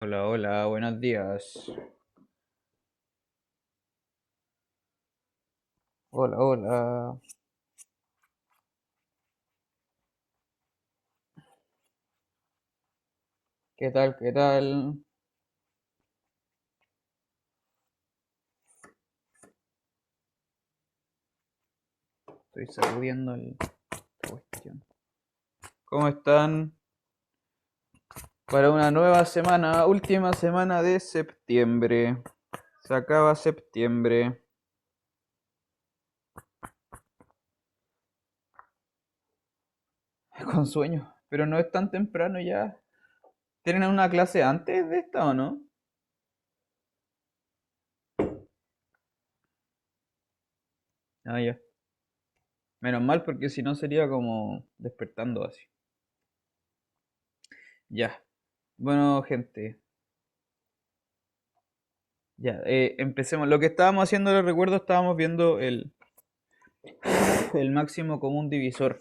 Hola, hola, buenos días. Hola, hola. ¿Qué tal? ¿Qué tal? Estoy sacudiendo esta cuestión. ¿Cómo están? Para una nueva semana, última semana de septiembre. Se acaba septiembre. Con sueño. Pero no es tan temprano ya. ¿Tienen una clase antes de esta o no? Ah, ya. Menos mal porque si no sería como despertando así. Ya. Bueno, gente. Ya, empecemos. Lo que estábamos haciendo, les recuerdo, estábamos viendo el máximo común divisor,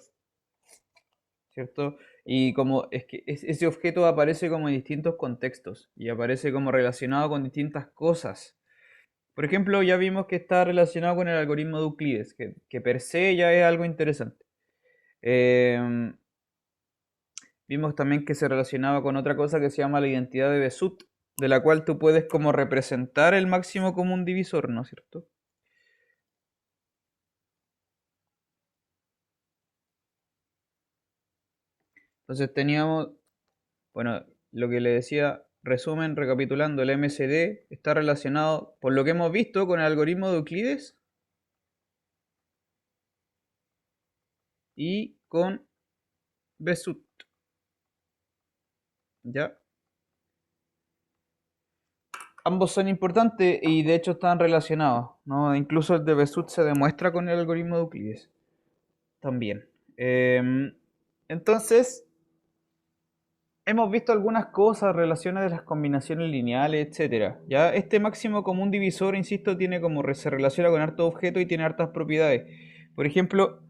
¿cierto? Y como es que ese objeto aparece como en distintos contextos y aparece como relacionado con distintas cosas. Por ejemplo, ya vimos que está relacionado con el algoritmo de Euclides, que per se ya es algo interesante. Eh, Vimos también que se relacionaba con otra cosa que se llama la identidad de Besut, de la cual tú puedes como representar el máximo común divisor, ¿no es cierto? Entonces teníamos, bueno, lo que le decía, resumen, recapitulando, el MCD está relacionado, por lo que hemos visto, con el algoritmo de Euclides y con Besut, ¿ya? Ambos son importantes y de hecho están relacionados, ¿no? Incluso el de Besut se demuestra con el algoritmo de Euclides también. Entonces, hemos visto algunas cosas, relaciones de las combinaciones lineales, etcétera. Ya este máximo común divisor, insisto, tiene como se relaciona con hartos objetos y tiene hartas propiedades. Por ejemplo,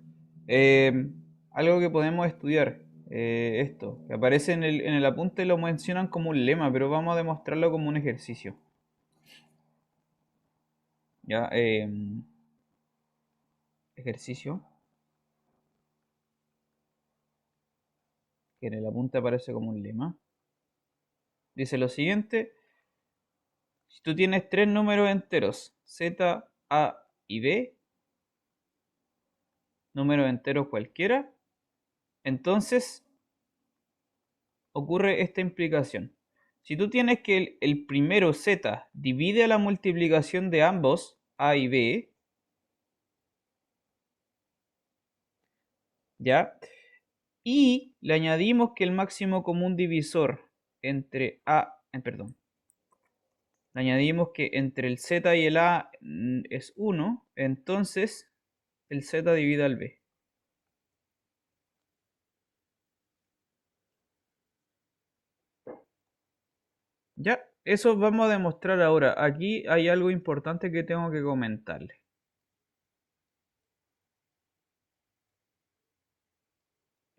eh, algo que podemos estudiar, esto, que aparece en el apunte lo mencionan como un lema, pero vamos a demostrarlo como un ejercicio. Ya, ejercicio, que en el apunte aparece como un lema. Dice lo siguiente: si tú tienes tres números enteros, z, a y b, números enteros cualquiera, entonces ocurre esta implicación. Si tú tienes que el primero z divide a la multiplicación de ambos, a y b, ¿ya? Y le añadimos que el máximo común divisor entre perdón, le añadimos que entre el z y el a es 1, entonces el z divide al b. Ya, eso vamos a demostrar ahora. Aquí hay algo importante que tengo que comentarle.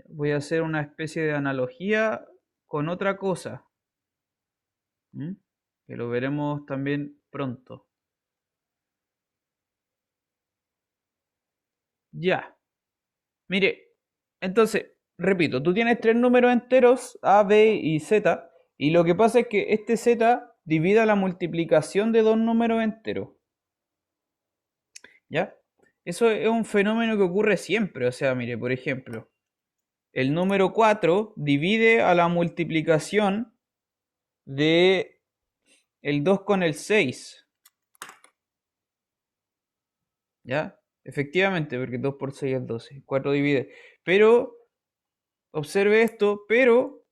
Voy a hacer una especie de analogía con otra cosa, ¿m? Que lo veremos también pronto. Ya, mire, entonces, repito, tú tienes tres números enteros, A, B y Z, y lo que pasa es que este Z divide la multiplicación de dos números enteros, ¿ya? Eso es un fenómeno que ocurre siempre, o sea, mire, por ejemplo, el número 4 divide a la multiplicación de el 2 con el 6, ¿ya? Efectivamente, porque 2 por 6 es 12, 4 divide. Pero, observe esto, pero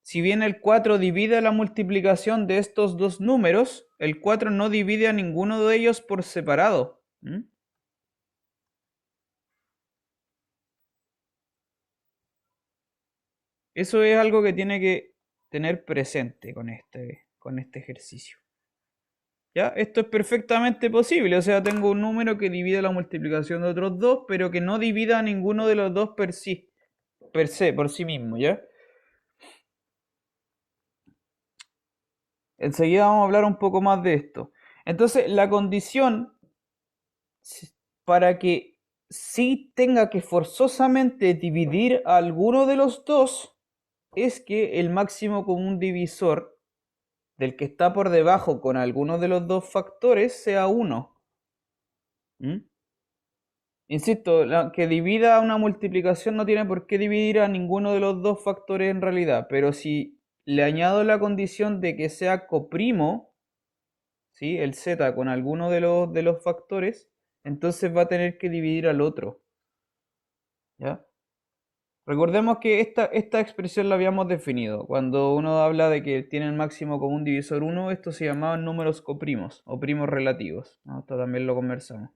si bien el 4 divide la multiplicación de estos dos números, el 4 no divide a ninguno de ellos por separado. Eso es algo que tiene que tener presente con este ejercicio. ¿Ya? Esto es perfectamente posible, o sea, tengo un número que divide la multiplicación de otros dos, pero que no divida a ninguno de los dos per se, por sí mismo, ¿ya? Enseguida vamos a hablar un poco más de esto. Entonces, la condición para que sí tenga que forzosamente dividir a alguno de los dos es que el máximo común divisor del que está por debajo con alguno de los dos factores sea 1. Insisto, que divida una multiplicación no tiene por qué dividir a ninguno de los dos factores en realidad, pero si le añado la condición de que sea coprimo, ¿sí? El z con alguno de los factores, entonces va a tener que dividir al otro. ¿Ya? Recordemos que esta expresión la habíamos definido. Cuando uno habla de que tiene el máximo común divisor 1, esto se llamaban números coprimos o primos relativos, ¿no? Esto también lo conversamos.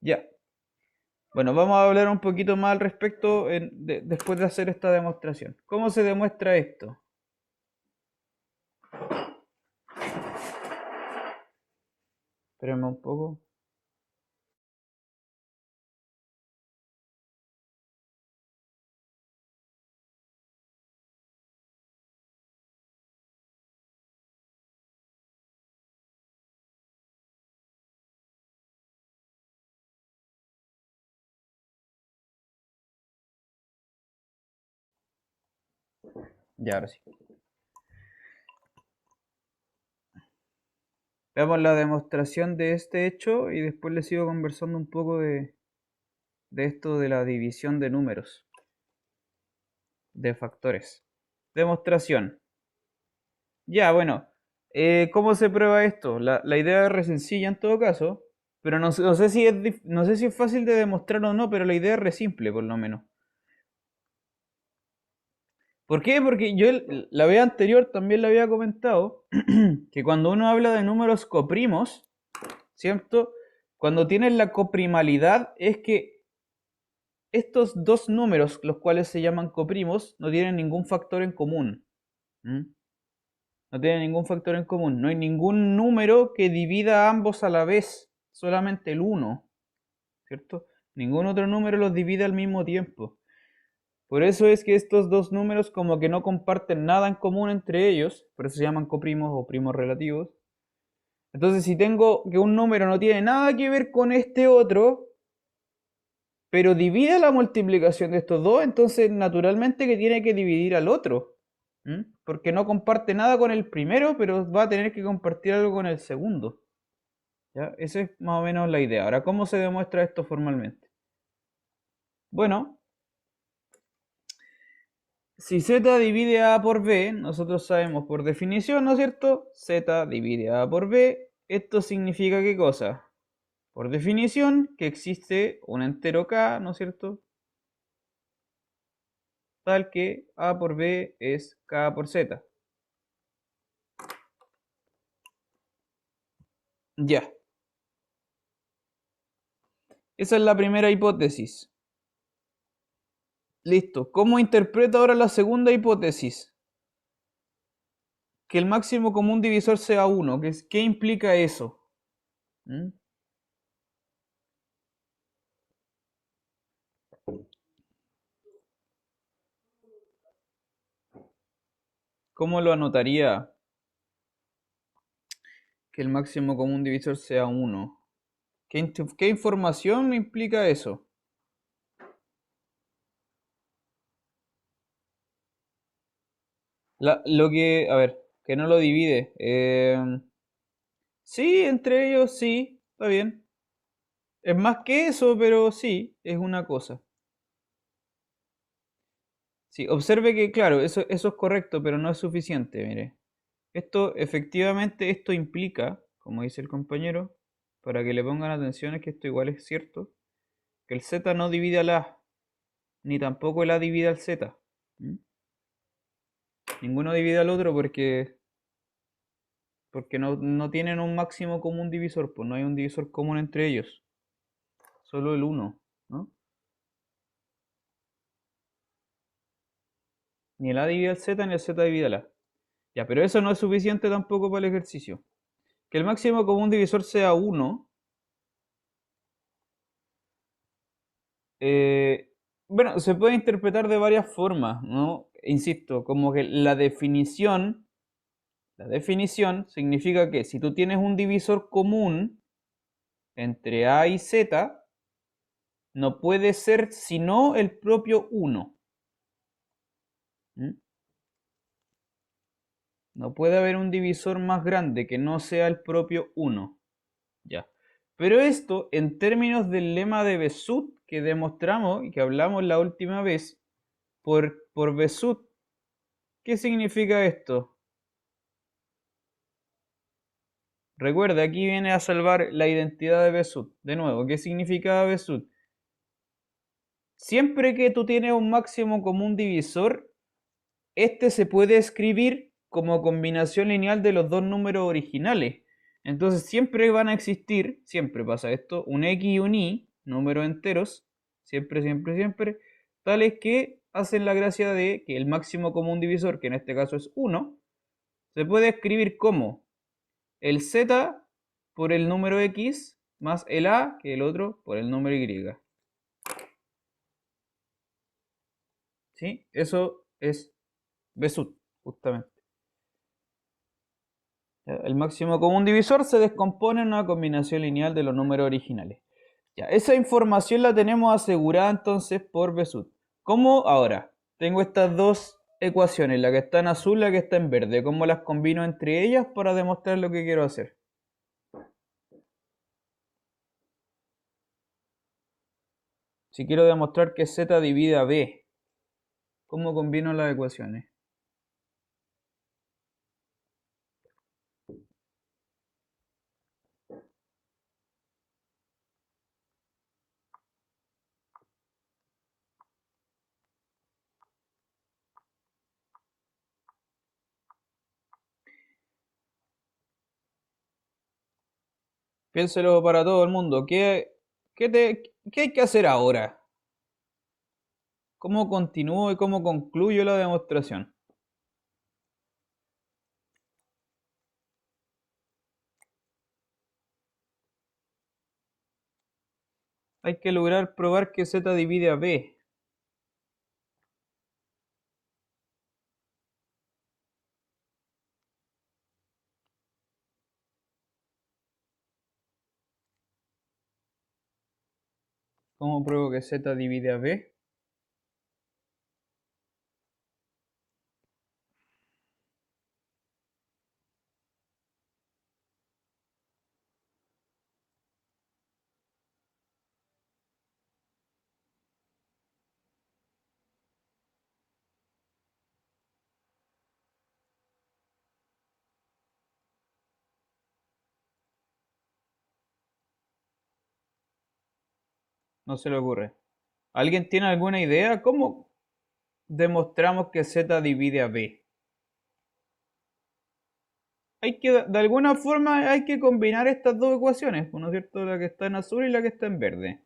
Ya. Bueno, vamos a hablar un poquito más al respecto después de hacer esta demostración. ¿Cómo se demuestra esto? Espérenme un poco. Ya, ahora sí. Veamos la demostración de este hecho y después les sigo conversando un poco de esto de la división de números, de factores. Demostración. Ya, bueno. ¿Cómo se prueba esto? La idea es re sencilla en todo caso, pero no sé si no sé si es fácil de demostrar o no, pero la idea es re simple por lo menos. ¿Por qué? Porque yo la vez anterior también le había comentado que cuando uno habla de números coprimos, ¿cierto? Cuando tienen la coprimalidad es que estos dos números, los cuales se llaman coprimos, no tienen ningún factor en común. ¿Mm? No tienen ningún factor en común. No hay ningún número que divida a ambos a la vez, solamente el uno, ¿cierto? Ningún otro número los divide al mismo tiempo. Por eso es que estos dos números como que no comparten nada en común entre ellos, por eso se llaman coprimos o primos relativos. Entonces, si tengo que un número no tiene nada que ver con este otro, pero divide la multiplicación de estos dos, entonces naturalmente que tiene que dividir al otro. Porque no comparte nada con el primero, pero va a tener que compartir algo con el segundo. ¿Ya? Esa es más o menos la idea. Ahora, ¿cómo se demuestra esto formalmente? Bueno, si z divide a por b, nosotros sabemos por definición, ¿no es cierto? Z divide a por b. ¿Esto significa qué cosa? Por definición, que existe un entero k, ¿no es cierto? Tal que a por b es k por z. Ya. Esa es la primera hipótesis. Listo. ¿Cómo interpreto ahora la segunda hipótesis? Que el máximo común divisor sea 1. ¿Qué implica eso? ¿Mm? ¿Cómo lo anotaría? Que el máximo común divisor sea 1. ¿Qué información implica eso? A ver, que no lo divide. Sí, entre ellos sí, está bien. Es más que eso, pero sí, es una cosa. Sí, observe que, claro, eso es correcto, pero no es suficiente, mire. Esto implica, como dice el compañero, para que le pongan atención es que esto igual es cierto, que el z no divide al a, ni tampoco el a divide al z. ¿Mm? Ninguno divide al otro porque no tienen un máximo común divisor, pues no hay un divisor común entre ellos, solo el uno, ¿no? Ni el a divide al z, ni el z divide al a. Ya, pero eso no es suficiente tampoco para el ejercicio. Que el máximo común divisor sea 1. eh, bueno, se puede interpretar de varias formas, ¿no? insisto, como que la definición significa que si tú tienes un divisor común entre A y Z, no puede ser sino el propio 1. ¿Mm? No puede haber un divisor más grande que no sea el propio 1. Ya. Pero esto, en términos del lema de Besut que demostramos y que hablamos la última vez, por Besut, ¿qué significa esto? Recuerda, aquí viene a salvar la identidad de Besut. De nuevo, ¿qué significa Besut? Siempre que tú tienes un máximo común divisor, este se puede escribir como combinación lineal de los dos números originales. Entonces siempre van a existir, siempre pasa esto, un X y un Y, números enteros, siempre, siempre, siempre, tales que hacen la gracia de que el máximo común divisor, que en este caso es 1, se puede escribir como el Z por el número X más el A, que es el otro, por el número Y. ¿Sí? Eso es Besut, justamente. El máximo común divisor se descompone en una combinación lineal de los números originales. Ya, esa información la tenemos asegurada entonces por Besut. ¿Cómo ahora? Tengo estas dos ecuaciones, la que está en azul y la que está en verde. ¿Cómo las combino entre ellas para demostrar lo que quiero hacer? Si quiero demostrar que Z divide a B, ¿cómo combino las ecuaciones? Piénselo para todo el mundo. ¿Qué hay que hacer ahora? ¿Cómo continúo y cómo concluyo la demostración? Hay que lograr probar que Z divide a B. ¿Cómo pruebo que Z divide a B? No se le ocurre. ¿Alguien tiene alguna idea? ¿Cómo demostramos que Z divide a B? De alguna forma hay que combinar estas dos ecuaciones, ¿no es cierto? La que está en azul y la que está en verde.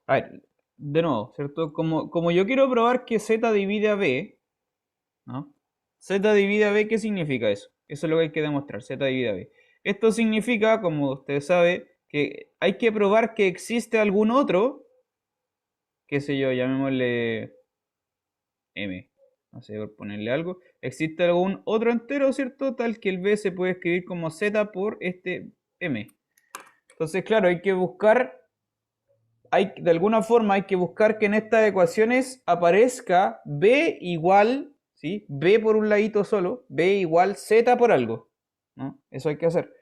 A ver, de nuevo, ¿cierto? Como yo quiero probar que Z divide a B, ¿no? Z divide a B, ¿qué significa eso? Eso es lo que hay que demostrar, Z divide a B. Esto significa, como usted sabe, que hay que probar que existe algún otro, qué sé yo, llamémosle M, no sé, por ponerle algo. Existe algún otro entero, ¿cierto? Tal que el B se puede escribir como Z por este M. Entonces, claro, hay que buscar, de alguna forma hay que buscar que en estas ecuaciones aparezca B igual, ¿sí? B por un ladito solo, B igual Z por algo, ¿no? Eso hay que hacer.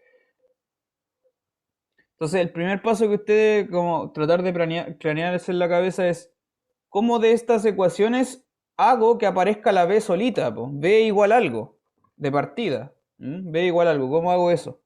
Entonces, el primer paso que ustedes, como tratar de planearse en la cabeza es, ¿cómo de estas ecuaciones hago que aparezca la B solita, po? B igual algo, de partida. B igual algo, ¿cómo hago eso?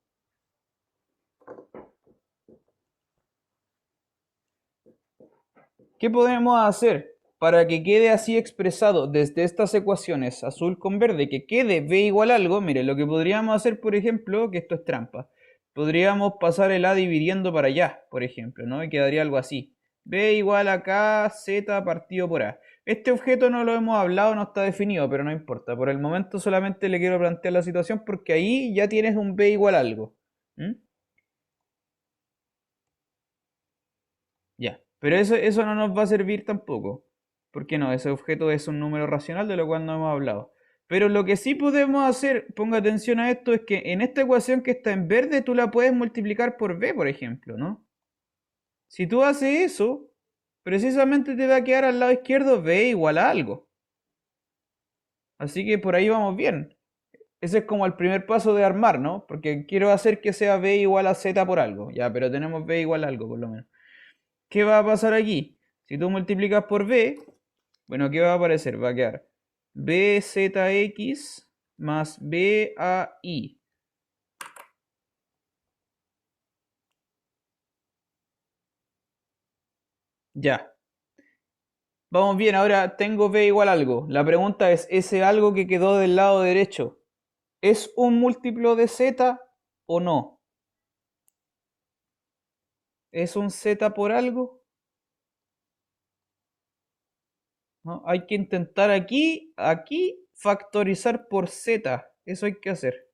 ¿Qué podemos hacer para que quede así expresado desde estas ecuaciones azul con verde, que quede B igual algo? Mire, lo que podríamos hacer, por ejemplo, que esto es trampa, podríamos pasar el A dividiendo para allá, por ejemplo, ¿no? Y quedaría algo así. B igual a K, Z partido por A. Este objeto no lo hemos hablado, no está definido, pero no importa. Por el momento solamente le quiero plantear la situación porque ahí ya tienes un b igual a algo. ¿Mm? Ya, pero eso no nos va a servir tampoco. ¿Por qué no? Ese objeto es un número racional de lo cual no hemos hablado. Pero lo que sí podemos hacer, ponga atención a esto, es que en esta ecuación que está en verde tú la puedes multiplicar por b, por ejemplo, ¿no? Si tú haces eso, precisamente te va a quedar al lado izquierdo b igual a algo. Así que por ahí vamos bien. Ese es como el primer paso de armar, ¿no? Porque quiero hacer que sea b igual a z por algo. Ya, pero tenemos b igual a algo, por lo menos. ¿Qué va a pasar aquí? Si tú multiplicas por b, bueno, ¿qué va a aparecer? Va a quedar bzx más bai. Ya. Vamos bien, ahora tengo b igual a algo. La pregunta es, ¿ese algo que quedó del lado derecho es un múltiplo de z o no? ¿Es un z por algo? ¿No? Hay que intentar aquí factorizar por z. Eso hay que hacer.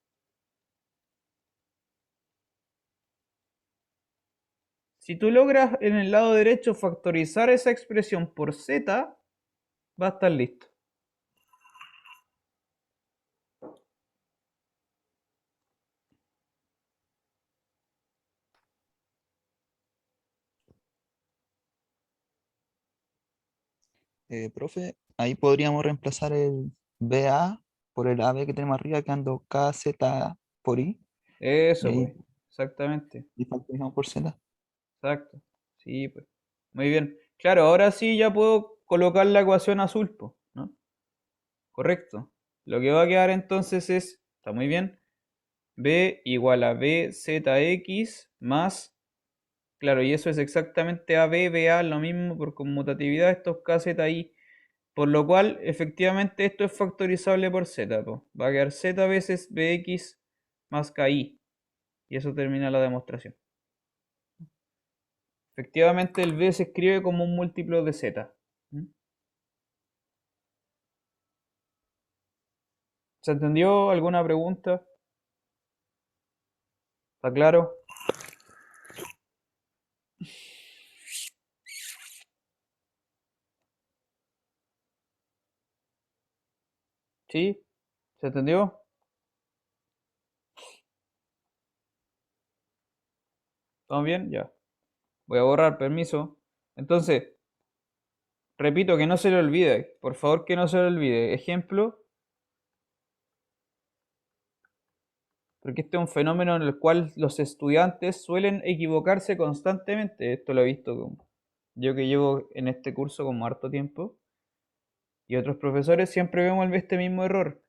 Si tú logras en el lado derecho factorizar esa expresión por z, va a estar listo. Profe, ahí podríamos reemplazar el BA por el AB que tenemos arriba, quedando KZ por I, y Eso, ahí pues. Exactamente. y factorizamos por Z. Exacto. Sí, pues. Muy bien. Claro, ahora sí ya puedo colocar la ecuación azul, pues, ¿no? Correcto. Lo que va a quedar entonces es, está muy bien, b igual a bzx más, claro, y eso es exactamente AB, BA, lo mismo por conmutatividad, esto es kzi, por lo cual efectivamente esto es factorizable por z, po. Va a quedar z veces bx más ki, y eso termina la demostración. Efectivamente el b se escribe como un múltiplo de z. ¿Mm? ¿Se entendió? ¿Alguna pregunta? ¿Está claro? ¿Sí? ¿Se entendió? ¿Estamos bien? Ya. Voy a borrar, permiso. Entonces, repito que no se le olvide. Por favor que no se le olvide. Ejemplo, porque este es un fenómeno en el cual los estudiantes suelen equivocarse constantemente. Esto lo he visto yo que llevo en este curso como harto tiempo. Y otros profesores siempre vemos este mismo error.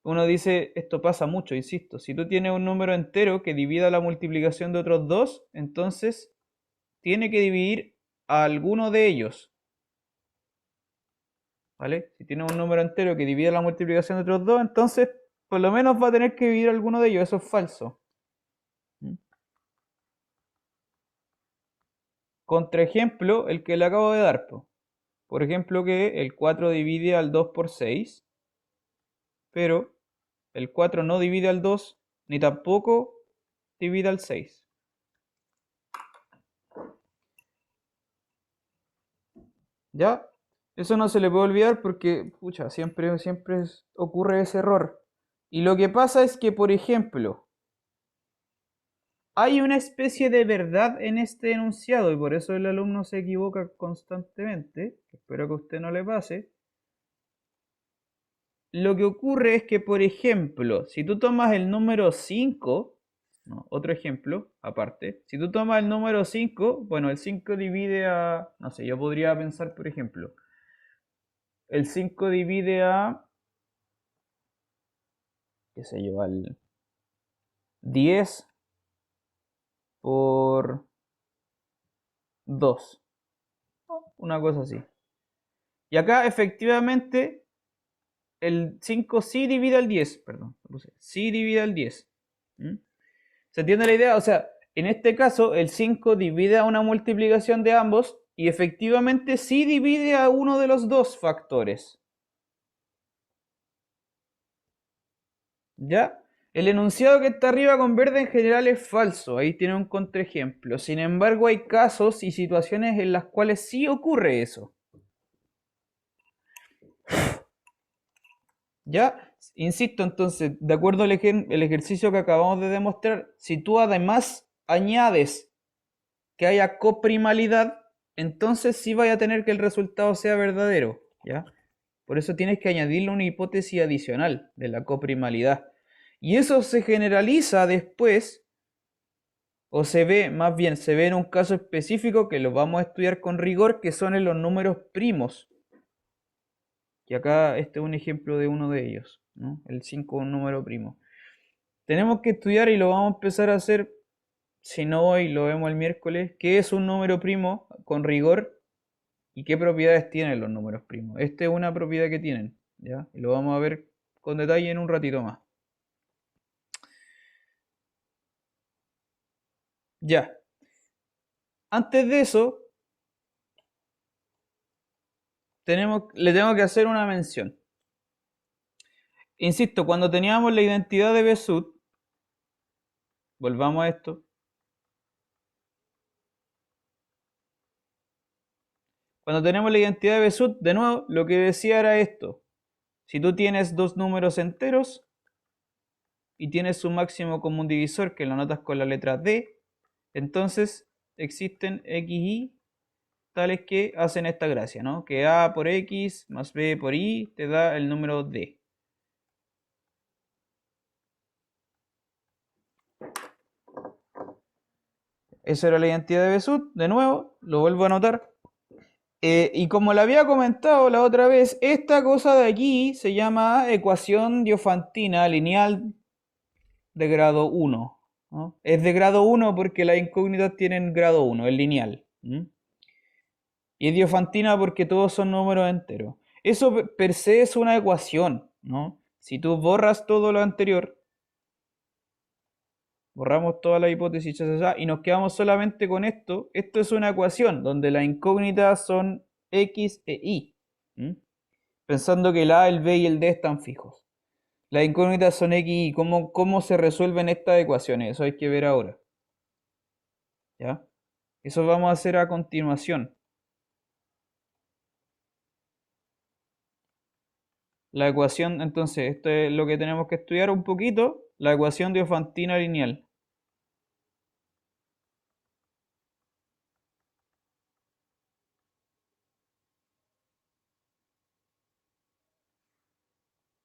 Uno dice, esto pasa mucho, insisto. Si tú tienes un número entero que divida la multiplicación de otros dos, entonces tiene que dividir a alguno de ellos. ¿Vale? Si tiene un número entero que divide la multiplicación de otros dos, entonces por lo menos va a tener que dividir alguno de ellos. Eso es falso. ¿Mm? Contraejemplo, el que le acabo de dar. Por ejemplo, que el 4 divide al 2 por 6, pero el 4 no divide al 2, ni tampoco divide al 6. ¿Ya? Eso no se le puede olvidar porque, pucha, siempre ocurre ese error. Y lo que pasa es que, por ejemplo, hay una especie de verdad en este enunciado y por eso el alumno se equivoca constantemente. Espero que a usted no le pase. Lo que ocurre es que, por ejemplo, si tú tomas el número 5, no, otro ejemplo aparte, si tú tomas el número 5, bueno, el 5 divide a, no sé, yo podría pensar, por ejemplo, el 5 divide a, qué sé yo, al 10 por 2, una cosa así. Y acá efectivamente el 5 sí divide al 10, perdón, sí divide al 10. ¿Mm? ¿Se entiende la idea? O sea, en este caso el 5 divide a una multiplicación de ambos, y efectivamente sí divide a uno de los dos factores. ¿Ya? El enunciado que está arriba con verde en general es falso, ahí tiene un contraejemplo. Sin embargo, hay casos y situaciones en las cuales sí ocurre eso. ¿Ya? Insisto, entonces, de acuerdo al el ejercicio que acabamos de demostrar, si tú además añades que haya coprimalidad, entonces sí vaya a tener que el resultado sea verdadero, ¿ya? Por eso tienes que añadirle una hipótesis adicional de la coprimalidad. Y eso se generaliza después, o se ve, más bien, se ve en un caso específico que lo vamos a estudiar con rigor, que son en los números primos. Y acá este es un ejemplo de uno de ellos, ¿no? El 5 es un número primo. Tenemos que estudiar y lo vamos a empezar a hacer, si no hoy, lo vemos el miércoles, qué es un número primo con rigor y qué propiedades tienen los números primos. Esta es una propiedad que tienen, ¿ya? Y lo vamos a ver con detalle en un ratito más. Ya. Antes de eso, le tengo que hacer una mención. Insisto, cuando teníamos la identidad de Besut, volvamos a esto. Cuando tenemos la identidad de Besut, de nuevo, lo que decía era esto. Si tú tienes dos números enteros y tienes un máximo común divisor que lo notas con la letra D, entonces existen XY tales que hacen esta gracia, ¿no? Que A por X más B por Y te da el número D. Esa era la identidad de Besut, de nuevo, lo vuelvo a anotar. Y como le había comentado la otra vez, esta cosa de aquí se llama ecuación diofantina lineal de grado 1, ¿no? Es de grado 1 porque las incógnitas tienen grado 1, es lineal. Y es diofantina porque todos son números enteros. Eso per se es una ecuación, ¿no? Si tú borras todo lo anterior, borramos toda la hipótesis y nos quedamos solamente con esto, esto es una ecuación donde las incógnitas son X e Y. Pensando que el A, el B y el D están fijos. Las incógnitas son X y Y. ¿Cómo se resuelven estas ecuaciones? Eso hay que ver ahora. ¿Ya? Eso vamos a hacer a continuación. La ecuación, entonces, esto es lo que tenemos que estudiar un poquito, la ecuación diofantina lineal.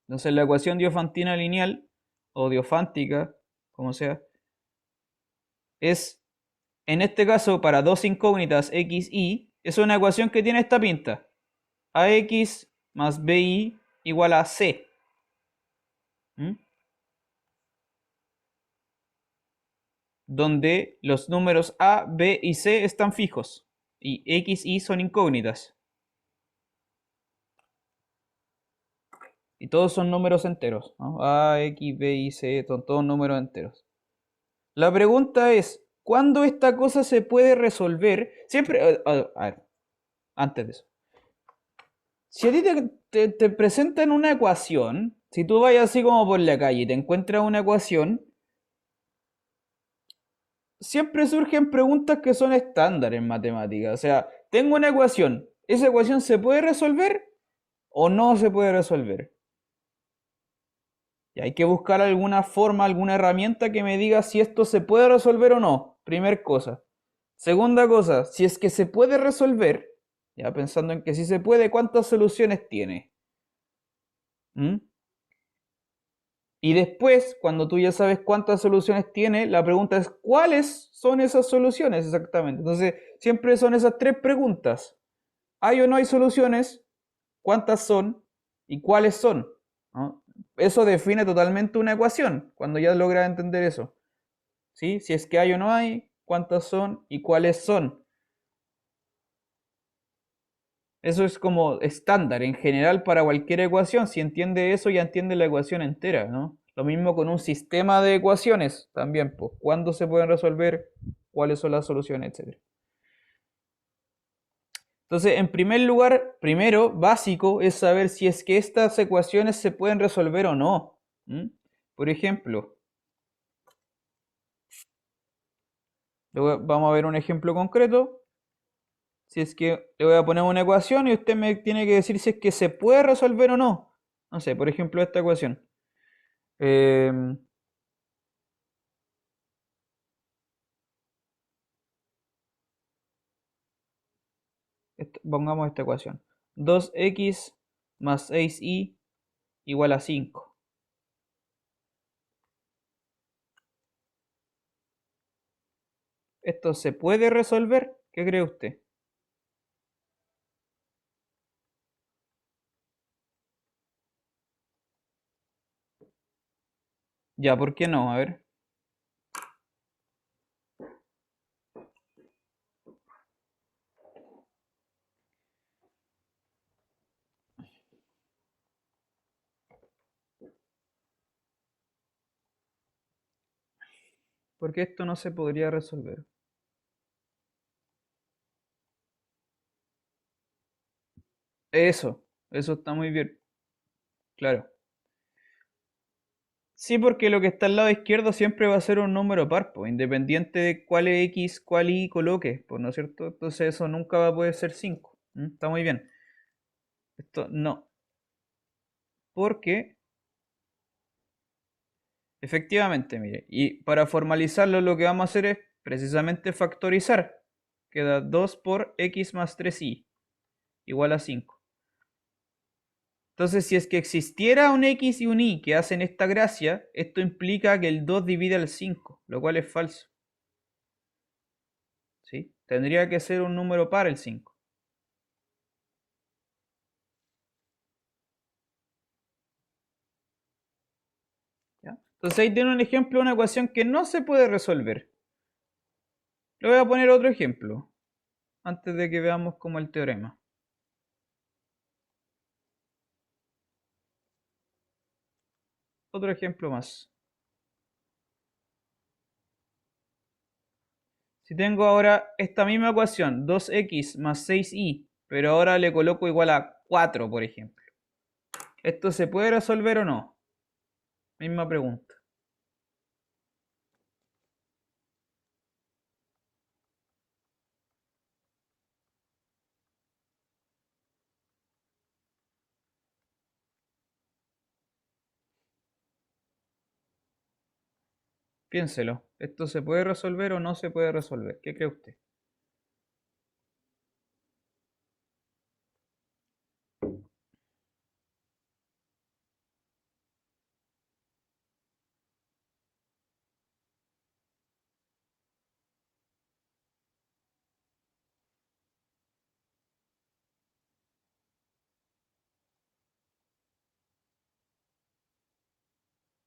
Entonces, la ecuación diofantina lineal, o diofántica, como sea, es, en este caso, para dos incógnitas x, y, es una ecuación que tiene esta pinta. Ax más bi igual a c. Donde los números a, b y c están fijos y x, y son incógnitas. Y todos son números enteros, ¿no? A, x, b y c son todos números enteros. La pregunta es, ¿cuándo esta cosa se puede resolver? Siempre, a ver, antes de eso. Si a ti te presentan una ecuación, si tú vas así como por la calle y te encuentras una ecuación, siempre surgen preguntas que son estándar en matemáticas. O sea, tengo una ecuación, ¿esa ecuación se puede resolver o no se puede resolver? Y hay que buscar alguna forma, alguna herramienta que me diga si esto se puede resolver o no. Primer cosa. Segunda cosa, si es que se puede resolver, ya pensando en que si se puede, ¿cuántas soluciones tiene? Y después, cuando tú ya sabes cuántas soluciones tiene, la pregunta es ¿cuáles son esas soluciones exactamente? Entonces, siempre son esas tres preguntas. ¿Hay o no hay soluciones? ¿Cuántas son? ¿Y cuáles son? ¿No? Eso define totalmente una ecuación, cuando ya logras entender eso. ¿Sí? Si es que hay o no hay, cuántas son y cuáles son. Eso es como estándar en general para cualquier ecuación. Si entiende eso, ya entiende la ecuación entera, ¿no? Lo mismo con un sistema de ecuaciones también, pues, cuándo se pueden resolver, cuáles son las soluciones, etcétera. Entonces, en primer lugar, primero, básico, es saber si es que estas ecuaciones se pueden resolver o no. ¿Mm? Por ejemplo, vamos a ver un ejemplo concreto. Si es que le voy a poner una ecuación y usted me tiene que decir si es que se puede resolver o no. No sé, por ejemplo, esta ecuación. Em, Pongamos esta ecuación. 2x más 6y igual a 5. ¿Esto se puede resolver? ¿Qué cree usted? Ya, ¿por qué no? A ver. ¿Por qué esto no se podría resolver? Eso está muy bien, claro. Sí, porque lo que está al lado izquierdo siempre va a ser un número par, pues, independiente de cuál x, cuál y coloque, pues, ¿no es cierto? Entonces eso nunca va a poder ser 5. Está muy bien. Esto no, porque efectivamente, mire, y para formalizarlo lo que vamos a hacer es precisamente factorizar. Queda 2 por x más 3y igual a 5. Entonces, si es que existiera un x y un y que hacen esta gracia, esto implica que el 2 divide al 5, lo cual es falso. ¿Sí? Tendría que ser un número par el 5. ¿Ya? Entonces ahí tiene un ejemplo de una ecuación que no se puede resolver. Le voy a poner otro ejemplo, antes de que veamos como el teorema. Otro ejemplo más. Si tengo ahora esta misma ecuación, 2x más 6y, pero ahora le coloco igual a 4, por ejemplo. ¿Esto se puede resolver o no? Misma pregunta. Piénselo. ¿Esto se puede resolver o no se puede resolver? ¿Qué cree usted?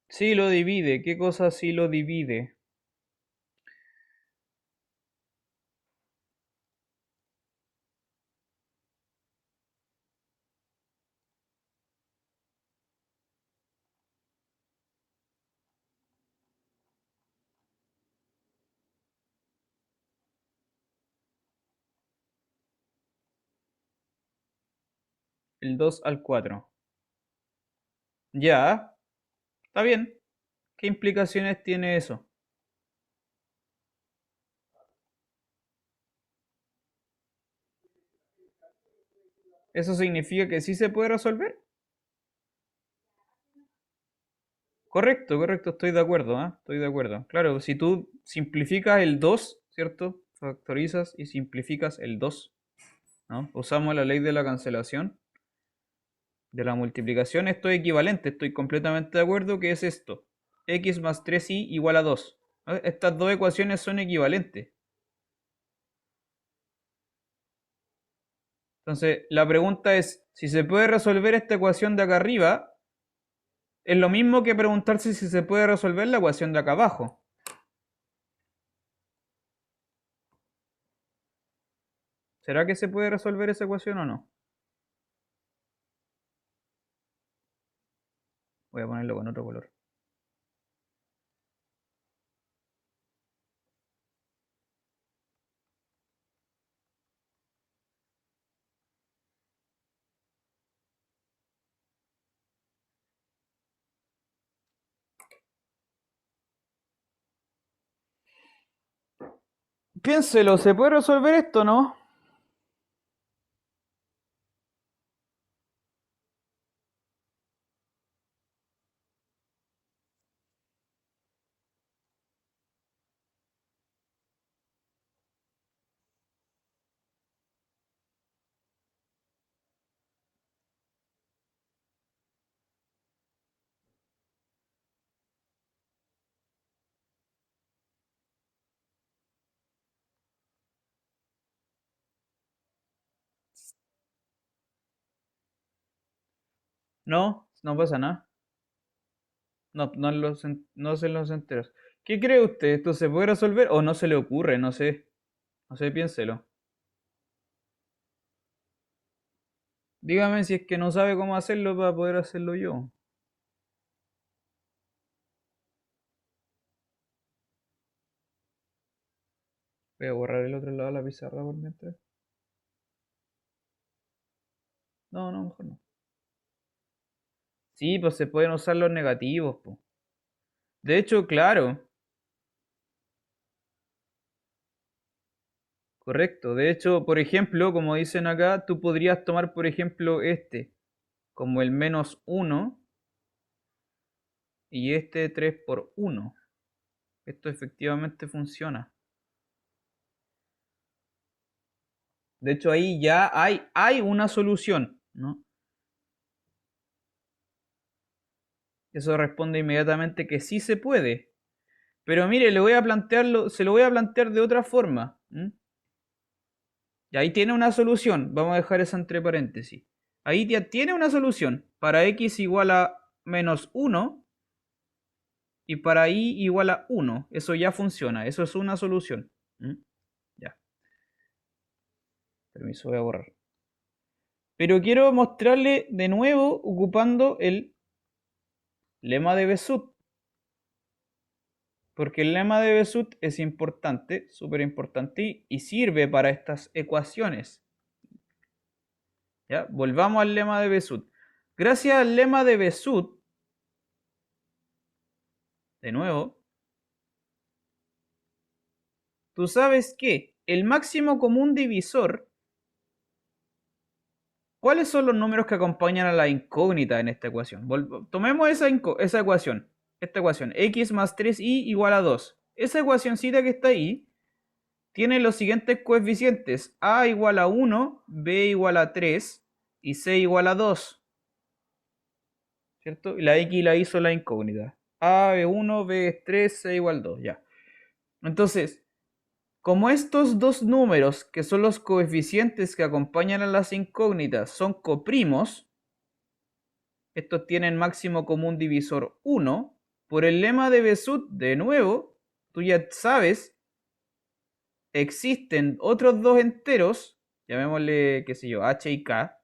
Sí lo divide. ¿Qué cosa sí lo divide? El 2 al 4. Ya, está bien. ¿Qué implicaciones tiene eso? ¿Eso significa que sí se puede resolver? Correcto, correcto, estoy de acuerdo, ¿ah? Estoy de acuerdo. Claro, si tú simplificas el 2, ¿cierto? Factorizas y simplificas el 2, ¿no? Usamos la ley de la cancelación, de la multiplicación, esto es equivalente, estoy completamente de acuerdo que es esto. X más 3y igual a 2. ¿No? Estas dos ecuaciones son equivalentes. Entonces, la pregunta es, si se puede resolver esta ecuación de acá arriba, es lo mismo que preguntarse si se puede resolver la ecuación de acá abajo. ¿Será que se puede resolver esa ecuación o no? Voy a ponerlo con otro color. Piénselo, ¿se puede resolver esto, no? No, no pasa nada. No, no se los enteros. ¿Qué cree usted? ¿Esto se puede resolver o no se le ocurre? No sé. No sé, piénselo. Dígame si es que no sabe cómo hacerlo para poder hacerlo yo. Voy a borrar el otro lado de la pizarra por mientras. No, no, mejor no. Sí, pues se pueden usar los negativos, pues. De hecho, claro, correcto. De hecho, por ejemplo, como dicen acá, tú podrías tomar, por ejemplo, este como el -1 y este 3 por 1. Esto efectivamente funciona. De hecho, ahí ya hay una solución, ¿no? Eso responde inmediatamente que sí se puede. Pero mire, le voy a plantearlo, se lo voy a plantear de otra forma. Y ahí tiene una solución. Vamos a dejar esa entre paréntesis. Ahí ya tiene una solución. Para x igual a -1 y para y igual a 1. Eso ya funciona. Eso es una solución. Ya. Permiso, voy a borrar. Pero quiero mostrarle de nuevo ocupando el lema de Besut. Porque el lema de Besut es importante, súper importante, y sirve para estas ecuaciones. ¿Ya? Volvamos al lema de Besut. Gracias al lema de Besut, de nuevo, tú sabes que el máximo común divisor, ¿cuáles son los números que acompañan a la incógnita en esta ecuación? Tomemos esa ecuación, esta ecuación, x más 3y igual a 2. Esa ecuacioncita que está ahí tiene los siguientes coeficientes: a igual a 1, b igual a 3 y c igual a 2. ¿Cierto? Y la x y la y son la incógnita. A es 1, b es 3, c igual a 2. Ya. Entonces, como estos dos números, que son los coeficientes que acompañan a las incógnitas, son coprimos, estos tienen máximo común divisor 1, por el lema de Besut, de nuevo, tú ya sabes, existen otros dos enteros, llamémosle, qué sé yo, h y k,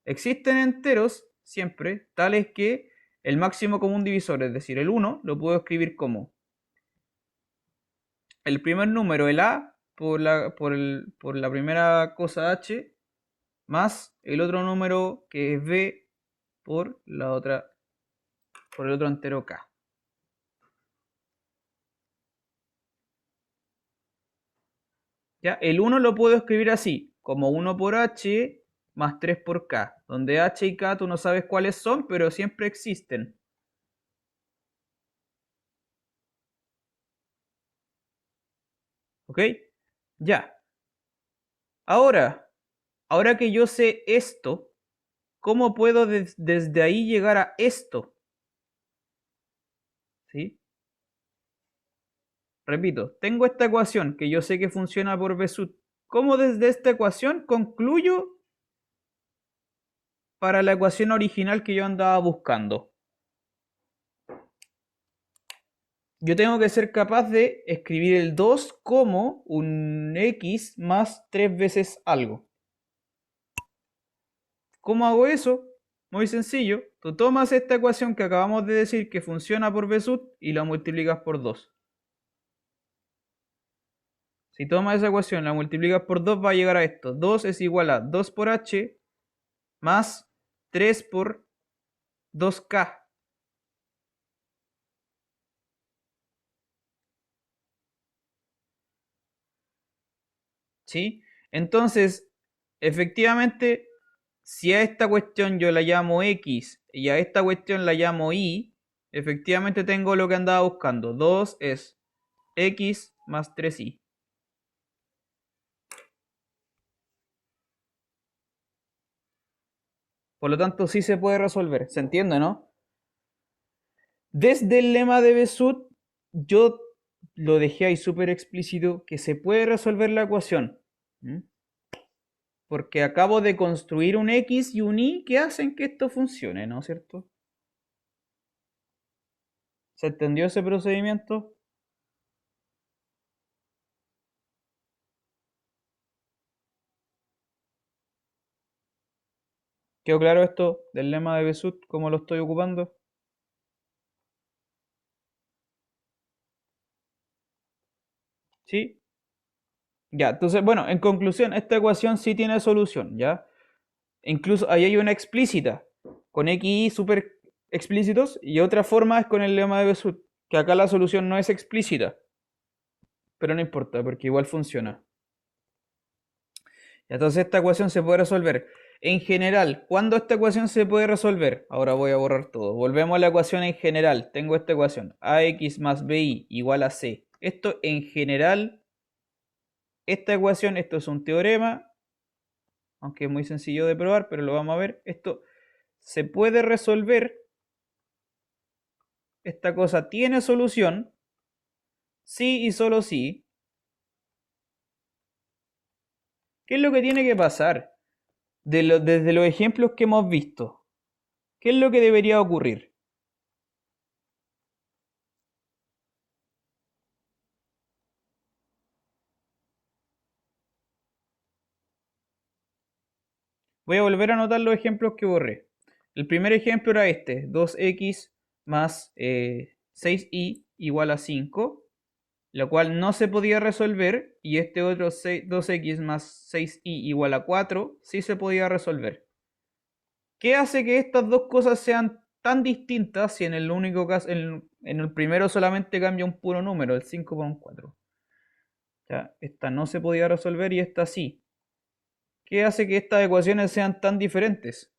existen enteros siempre tales que el máximo común divisor, es decir, el 1, lo puedo escribir como el primer número, el a, por la primera cosa h, más el otro número que es b por la otra, por el otro entero k. ¿Ya? El 1 lo puedo escribir así, como 1 por h más 3 por k, donde h y k tú no sabes cuáles son, pero siempre existen. ¿Ok? Ya. Ahora que yo sé esto, ¿cómo puedo desde ahí llegar a esto? ¿Sí? Repito, tengo esta ecuación que yo sé que funciona por Besut. ¿Cómo desde esta ecuación concluyo para la ecuación original que yo andaba buscando? Yo tengo que ser capaz de escribir el 2 como un x más 3 veces algo. ¿Cómo hago eso? Muy sencillo. Tú tomas esta ecuación que acabamos de decir que funciona por Besut y la multiplicas por 2. Si tomas esa ecuación, la multiplicas por 2, va a llegar a esto. 2 es igual a 2 por h más 3 por 2k. ¿sí? Entonces, efectivamente, si a esta cuestión yo la llamo X y a esta cuestión la llamo Y, efectivamente tengo lo que andaba buscando. 2 es X más 3Y. Por lo tanto, sí se puede resolver. ¿Se entiende, no? Desde el lema de Besut, yo lo dejé ahí súper explícito que se puede resolver la ecuación. ¿Mm? Porque acabo de construir un X y un Y que hacen que esto funcione, ¿no es cierto? ¿Se entendió ese procedimiento? ¿Quedó claro esto del lema de Besut, cómo lo estoy ocupando? ¿Sí? Ya, entonces, bueno, en conclusión, esta ecuación sí tiene solución, ¿ya? Incluso ahí hay una explícita, con X y súper explícitos, y otra forma es con el lema de Besut, que acá la solución no es explícita, pero no importa, porque igual funciona. Entonces esta ecuación se puede resolver. En general, ¿cuándo esta ecuación se puede resolver? Ahora voy a borrar todo. Volvemos a la ecuación en general. Tengo esta ecuación. AX más BY igual a C. Esto en general, esta ecuación, esto es un teorema, aunque es muy sencillo de probar, pero lo vamos a ver. Esto se puede resolver. Esta cosa tiene solución. Sí y solo sí. ¿Qué es lo que tiene que pasar? Desde los ejemplos que hemos visto. ¿Qué es lo que debería ocurrir? Voy a volver a anotar los ejemplos que borré. El primer ejemplo era este, 2x más 6y igual a 5, lo cual no se podía resolver, y este otro 2x más 6y igual a 4 sí se podía resolver. ¿Qué hace que estas dos cosas sean tan distintas si en el único caso, en el primero solamente cambia un puro número, el 5 por un 4? Ya, esta no se podía resolver y esta sí. ¿Qué hace que estas ecuaciones sean tan diferentes?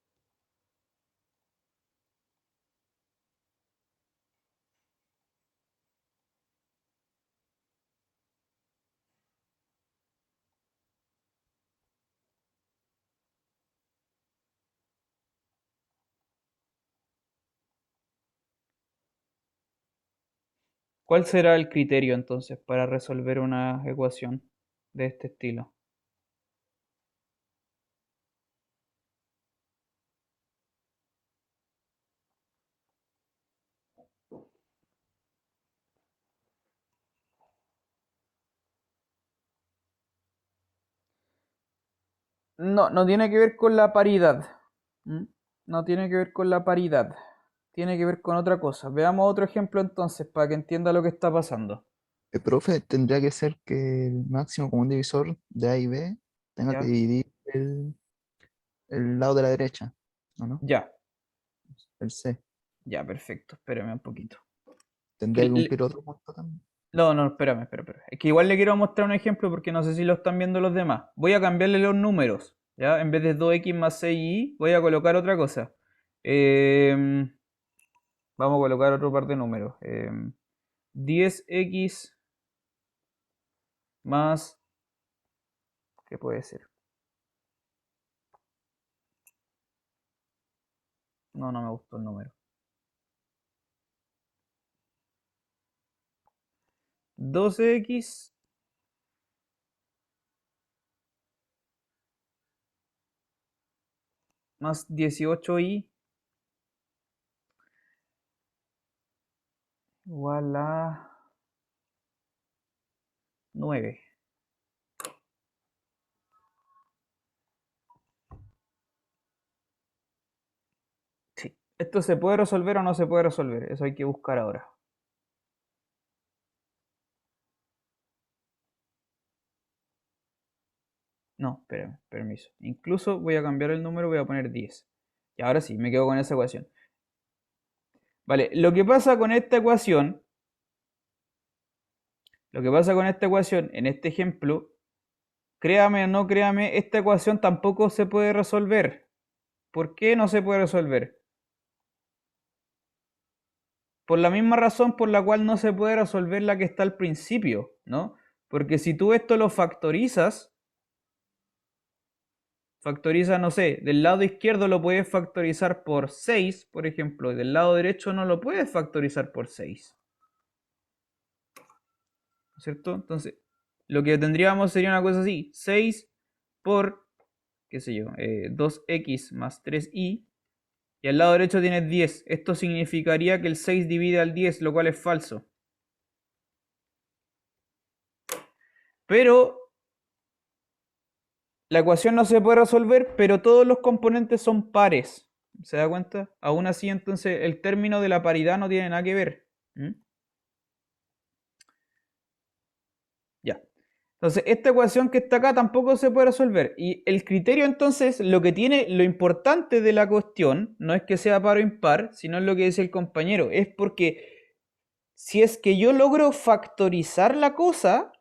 ¿Cuál será el criterio entonces para resolver una ecuación de este estilo? No, no tiene que ver con la paridad. ¿Mm? No tiene que ver con la paridad. Tiene que ver con otra cosa. Veamos otro ejemplo entonces para que entienda lo que está pasando. El profe tendría que ser que el máximo común divisor de A y B tenga que ¿Ya? dividir el lado de la derecha, ¿o no? Ya, El C. ya, perfecto. Espérame un poquito. Tendría Que que cumplir otro punto también. No, no, espérame. Es que igual le quiero mostrar un ejemplo porque no sé si lo están viendo los demás. Voy a cambiarle los números, ¿ya? En vez de 2x más 6y, voy a colocar otra cosa. Em, Vamos a colocar otro par de números. 10x más... ¿Qué puede ser? No, no me gustó el número. 12x más 18y igual a 9. Sí. ¿Esto se puede resolver o no se puede resolver? Eso hay que buscar ahora. No, espérame, permiso. Incluso voy a cambiar el número, voy a poner 10. Y ahora sí, me quedo con esa ecuación. Vale, lo que pasa con esta ecuación, en este ejemplo, créame o no créame, esta ecuación tampoco se puede resolver. ¿Por qué no se puede resolver? Por la misma razón por la cual no se puede resolver la que está al principio, ¿no? Porque si tú esto lo factorizas, no sé, del lado izquierdo lo puedes factorizar por 6, por ejemplo, y del lado derecho no lo puedes factorizar por 6. ¿Cierto? Entonces, lo que tendríamos sería una cosa así, 6 por, qué sé yo, 2x más 3y, y al lado derecho tienes 10. Esto significaría que el 6 divide al 10, lo cual es falso. Pero la ecuación no se puede resolver, pero todos los componentes son pares. ¿Se da cuenta? Aún así, entonces, el término de la paridad no tiene nada que ver. ¿Mm? Ya. Entonces, esta ecuación que está acá tampoco se puede resolver. Y el criterio, entonces, lo que tiene, lo importante de la cuestión, no es que sea par o impar, sino es lo que dice el compañero. Es porque si es que yo logro factorizar la cosa,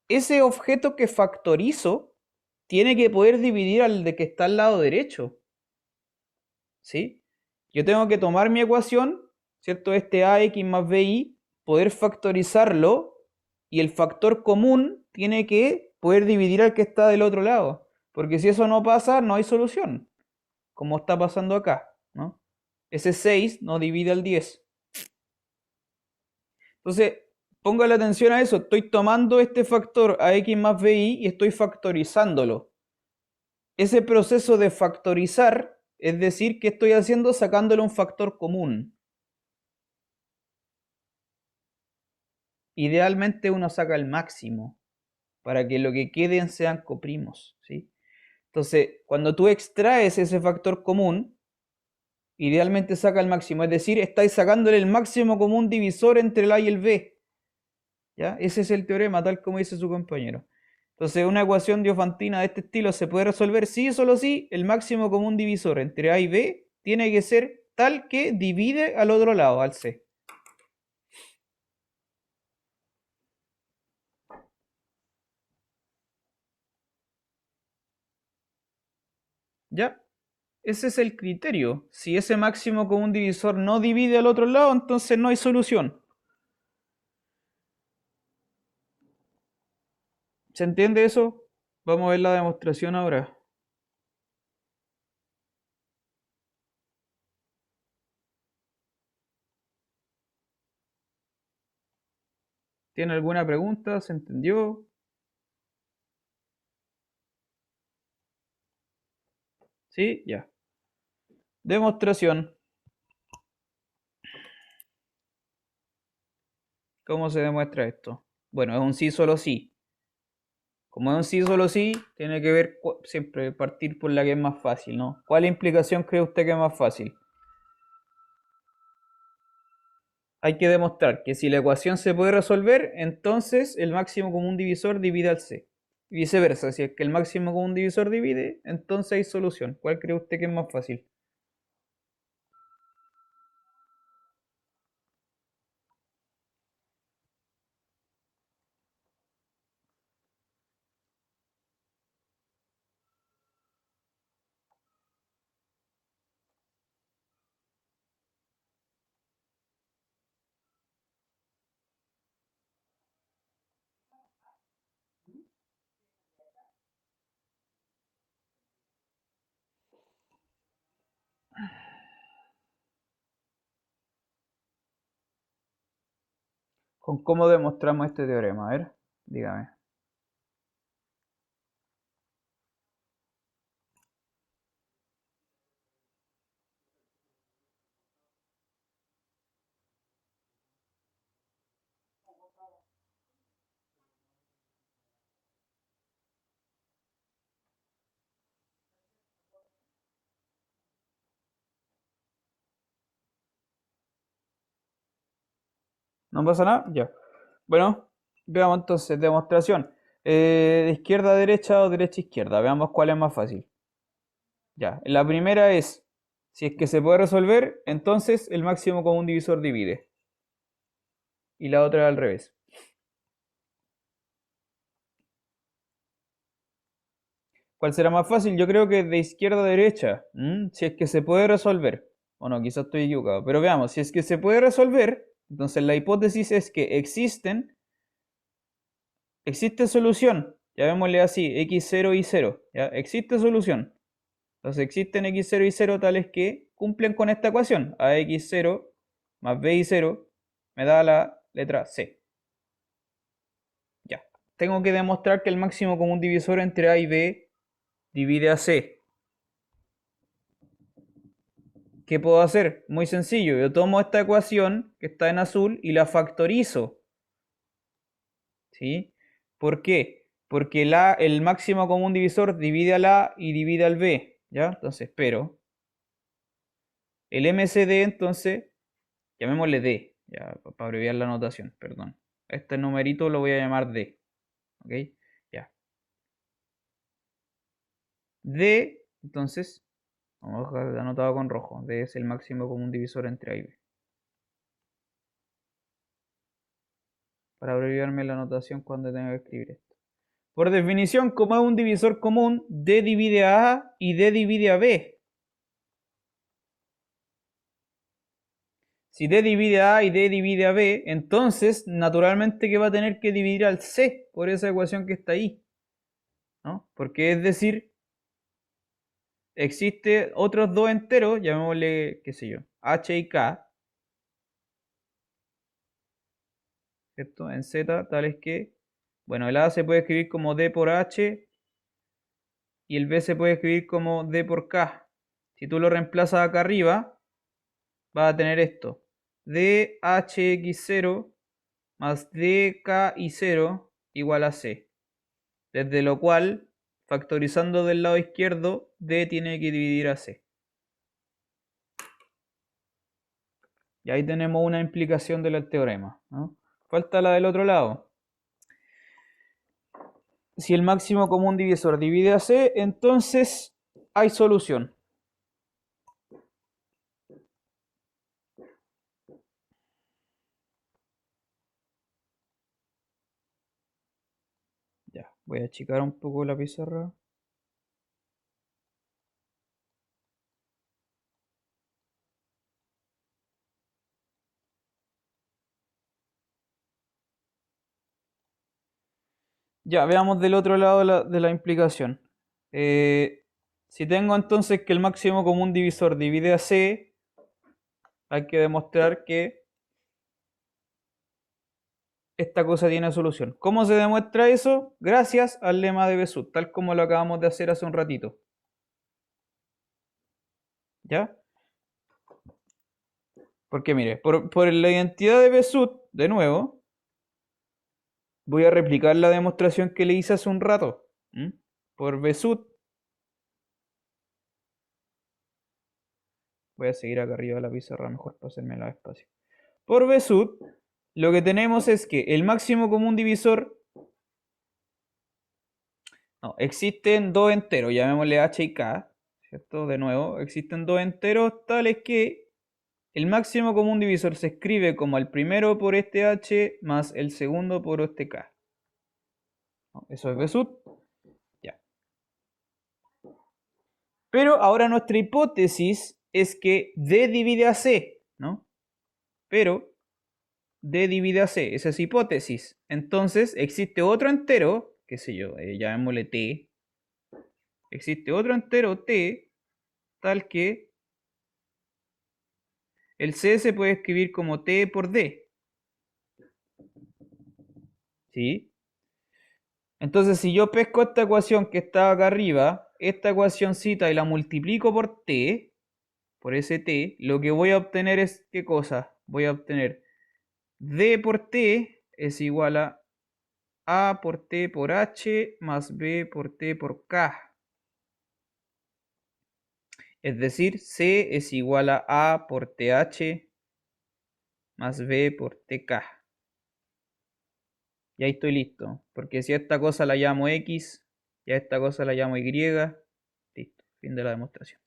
ese objeto que factorizo tiene que poder dividir al de que está al lado derecho. ¿Sí? Yo tengo que tomar mi ecuación, ¿cierto? Este ax más bi, poder factorizarlo, y el factor común tiene que poder dividir al que está del otro lado. Porque si eso no pasa, no hay solución, como está pasando acá, ¿no? Ese 6 no divide al 10. Entonces, póngale atención a eso. Estoy tomando este factor ax más bi y estoy factorizándolo. Ese proceso de factorizar, es decir, ¿qué estoy haciendo? Sacándole un factor común. Idealmente uno saca el máximo para que lo que queden sean coprimos, ¿sí? Entonces, cuando tú extraes ese factor común, idealmente saca el máximo, es decir, estáis sacándole el máximo común divisor entre el A y el B. ¿Ya? Ese es el teorema, tal como dice su compañero. Entonces, una ecuación diofantina de este estilo se puede resolver sí y solo si el máximo común divisor entre A y B tiene que ser tal que divide al otro lado, al C. ¿Ya? Ese es el criterio. Si ese máximo común divisor no divide al otro lado, entonces no hay solución. ¿Se entiende eso? Vamos a ver la demostración ahora. ¿Tiene alguna pregunta? ¿Se entendió? ¿Sí? Ya. Demostración. ¿Cómo se demuestra esto? Bueno, es un sí solo sí. Como es un sí solo sí, tiene que ver siempre partir por la que es más fácil, ¿no? ¿Cuál implicación cree usted que es más fácil? Hay que demostrar que si la ecuación se puede resolver, entonces el máximo común divisor divide al C. Y viceversa, si es que el máximo común divisor divide, entonces hay solución. ¿Cuál cree usted que es más fácil? ¿Con cómo demostramos este teorema? A ver, dígame. ¿No pasa nada? Ya. Bueno, veamos entonces, demostración. De izquierda a derecha o derecha a izquierda. Veamos cuál es más fácil. Ya, la primera es, si es que se puede resolver, entonces el máximo común divisor divide. Y la otra al revés. ¿Cuál será más fácil? Yo creo que de izquierda a derecha. Si es que se puede resolver. O no, quizás estoy equivocado. Pero veamos, si es que se puede resolver, entonces la hipótesis es que existe solución. Llamémosle así, x0 y 0. ¿Ya? Existe solución. Entonces existen x0 y 0 tales que cumplen con esta ecuación. Ax0 más bi0 me da la letra C. Ya. Tengo que demostrar que el máximo común divisor entre A y B divide a C. ¿Qué puedo hacer? Muy sencillo. Yo tomo esta ecuación que está en azul y la factorizo. ¿Sí? ¿Por qué? Porque el máximo común divisor divide al A y divide al B. ¿Ya? Entonces, pero el MCD, entonces, llamémosle D, ya, para abreviar la notación, perdón. Este numerito lo voy a llamar D. ¿Ok? Ya. D, entonces, vamos a dejar anotado con rojo. D es el máximo común divisor entre A y B. Para abreviarme la notación cuando tenga que escribir esto. Por definición, como es un divisor común, D divide a A y D divide a B. Si D divide a A y D divide a B, entonces naturalmente que va a tener que dividir al C por esa ecuación que está ahí. ¿No? Porque es decir, existe otros dos enteros, llamémosle, qué sé yo, H y K, ¿cierto? En Z, tales que, bueno, el A se puede escribir como D por H y el B se puede escribir como D por K. Si tú lo reemplazas acá arriba, vas a tener esto, DHX0 más DKI0 igual a C. Desde lo cual, factorizando del lado izquierdo, D tiene que dividir a C. Y ahí tenemos una implicación del teorema, ¿no? Falta la del otro lado. Si el máximo común divisor divide a C, entonces hay solución. Ya, voy a achicar un poco la pizarra. Ya, veamos del otro lado de la implicación. Si tengo entonces que el máximo común divisor divide a C, hay que demostrar que esta cosa tiene solución. ¿Cómo se demuestra eso? Gracias al lema de Besut, tal como lo acabamos de hacer hace un ratito. ¿Ya? Porque mire, por la identidad de Besut, de nuevo, voy a replicar la demostración que le hice hace un rato. Por Besut, voy a seguir acá arriba de la pizarra mejor para hacerme la espacio. Por Besut, lo que tenemos es que el máximo común divisor, no, existen dos enteros, llamémosle h y k, ¿cierto? De nuevo, existen dos enteros tales que el máximo común divisor se escribe como el primero por este h más el segundo por este k. ¿No? Eso es Besut. Ya. Pero ahora nuestra hipótesis es que D divide a C, ¿no? Pero D divide a C, esa es hipótesis. Entonces existe otro entero, qué sé yo, llamémosle T. Existe otro entero T, tal que el C se puede escribir como T por D. ¿Sí? Entonces, si yo pesco esta ecuación que está acá arriba, esta ecuacióncita y la multiplico por T, por ese T, lo que voy a obtener es, ¿qué cosa? Voy a obtener D por T es igual a por T por H más B por T por K. Es decir, C es igual a por TH más B por TK. Y ahí estoy listo. Porque si a esta cosa la llamo X y a esta cosa la llamo Y, listo. Fin de la demostración.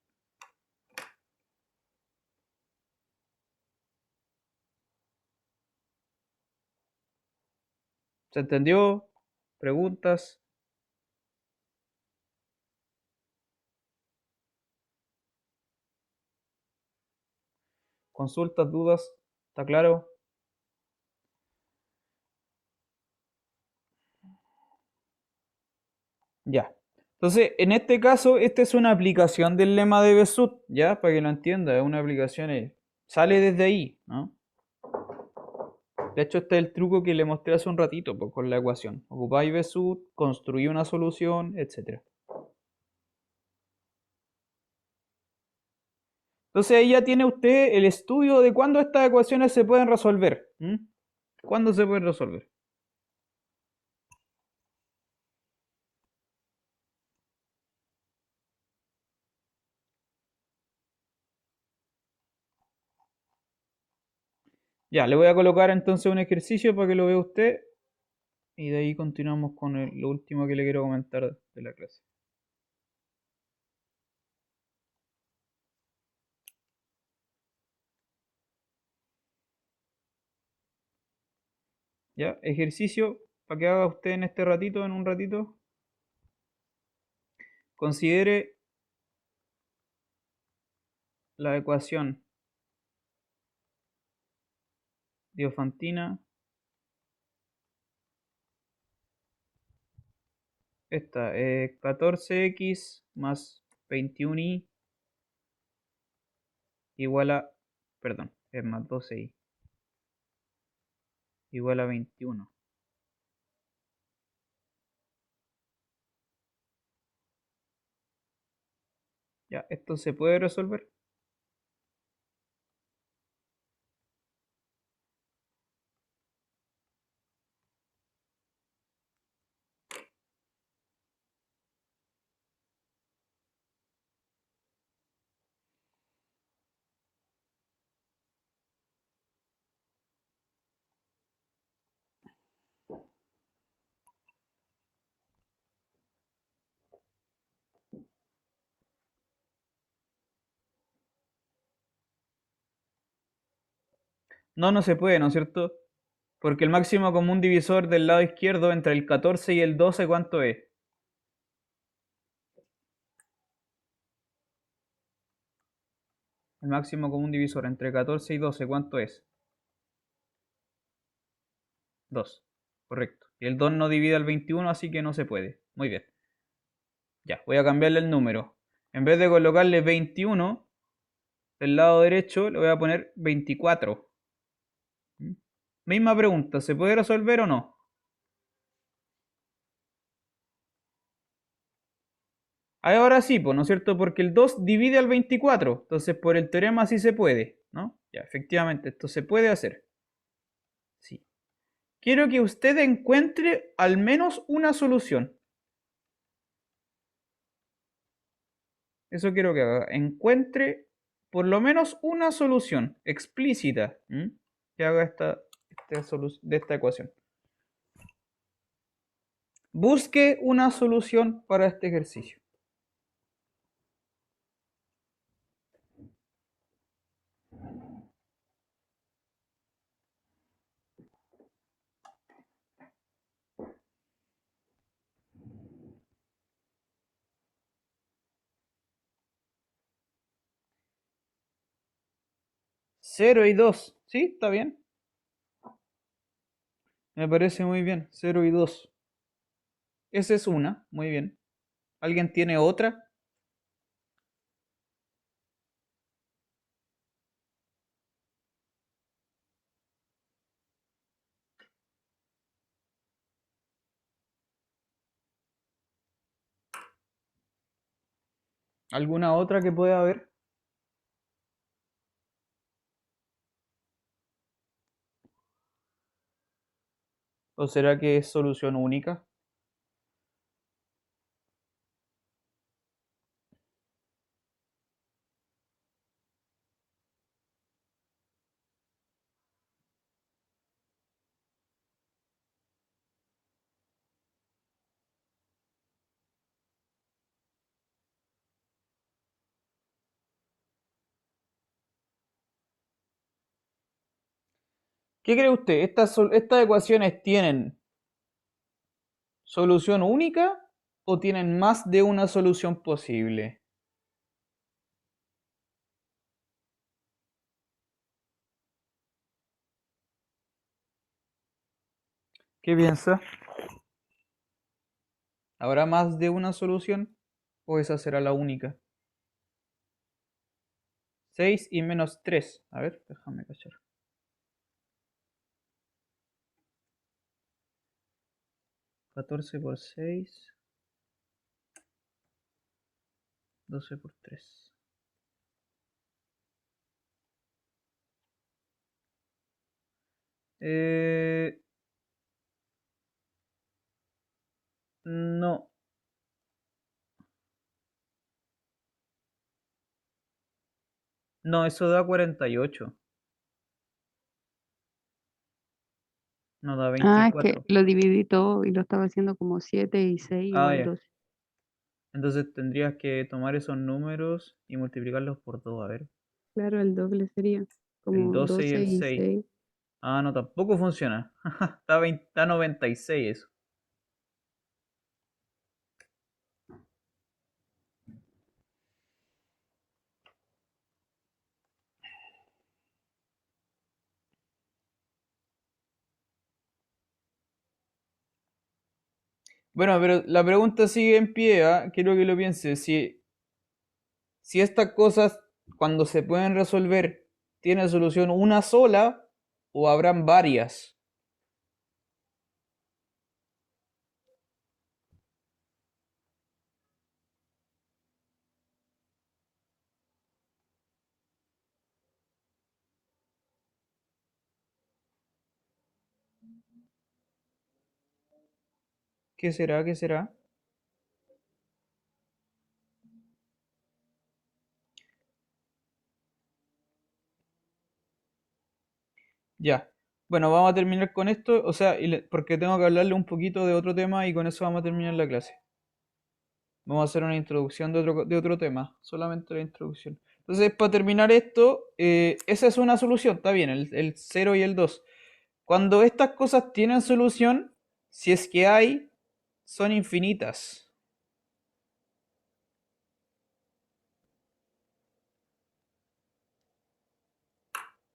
¿Se entendió? ¿Preguntas? ¿Consultas, dudas? ¿Está claro? Ya. Entonces, en este caso, esta es una aplicación del lema de Besut, ¿ya? Para que lo entienda, es una aplicación, sale desde ahí, ¿no? De hecho, este es el truco que le mostré hace un ratito, pues, con la ecuación. Ocupáis Besut, construí una solución, etc. Entonces ahí ya tiene usted el estudio de cuándo estas ecuaciones se pueden resolver. ¿Cuándo se pueden resolver? Ya, le voy a colocar entonces un ejercicio para que lo vea usted y de ahí continuamos con lo último que le quiero comentar de la clase. Ya, ejercicio para que haga usted en este ratito, en un ratito. Considere la ecuación diofantina. Esta, 14x más 21y igual a, perdón, es más 12y igual a 21. Ya, esto se puede resolver. No, no se puede, ¿no es cierto? Porque el máximo común divisor del lado izquierdo entre el 14 y el 12, ¿cuánto es? El máximo común divisor entre 14 y 12, ¿cuánto es? 2. Correcto. Y el 2 no divide al 21, así que no se puede. Muy bien. Ya, voy a cambiarle el número. En vez de colocarle 21 del lado derecho, le voy a poner 24. Misma pregunta, ¿se puede resolver o no? Ahora sí, pues, ¿no es cierto? Porque el 2 divide al 24. Entonces, por el teorema sí se puede, ¿no? Ya, efectivamente, esto se puede hacer. Sí. Quiero que usted encuentre al menos una solución. Eso quiero que haga. Encuentre por lo menos una solución explícita, que haga de esta ecuación. Busque una solución para este ejercicio. Cero y 2, ¿sí? ¿Está bien? Me parece muy bien. 0 y 2. Esa es una, muy bien. ¿Alguien tiene otra? ¿Alguna otra que pueda haber? ¿O será que es solución única? ¿Qué cree usted? ¿Estas ecuaciones tienen solución única o tienen más de una solución posible? ¿Qué piensa? ¿Habrá más de una solución? ¿O esa será la única? 6 y menos 3. A ver, déjame cachar. 14 por 6. 12 por 3. No. No, eso da 48. No da Ah, es que 24. lo dividí todo y lo estaba haciendo como 7 y 6 Ah, igual ya. 12. Entonces tendrías que tomar esos números y multiplicarlos por 2. A ver. Claro, el doble sería El como 12 y 12 el y 6. 6. Ah, no, tampoco funciona. Está 96 eso. Bueno, pero la pregunta sigue en pie, ¿ah? Quiero que lo pienses. Si estas cosas, cuando se pueden resolver, tiene solución una sola o habrán varias. ¿Qué será? ¿Qué será? Ya. Bueno, vamos a terminar con esto, o sea, porque tengo que hablarle un poquito de otro tema y con eso vamos a terminar la clase. Vamos a hacer una introducción de otro tema, solamente la introducción. Entonces, para terminar esto, esa es una solución, está bien, el 0 y el 2. Cuando estas cosas tienen solución, si es que hay, son infinitas.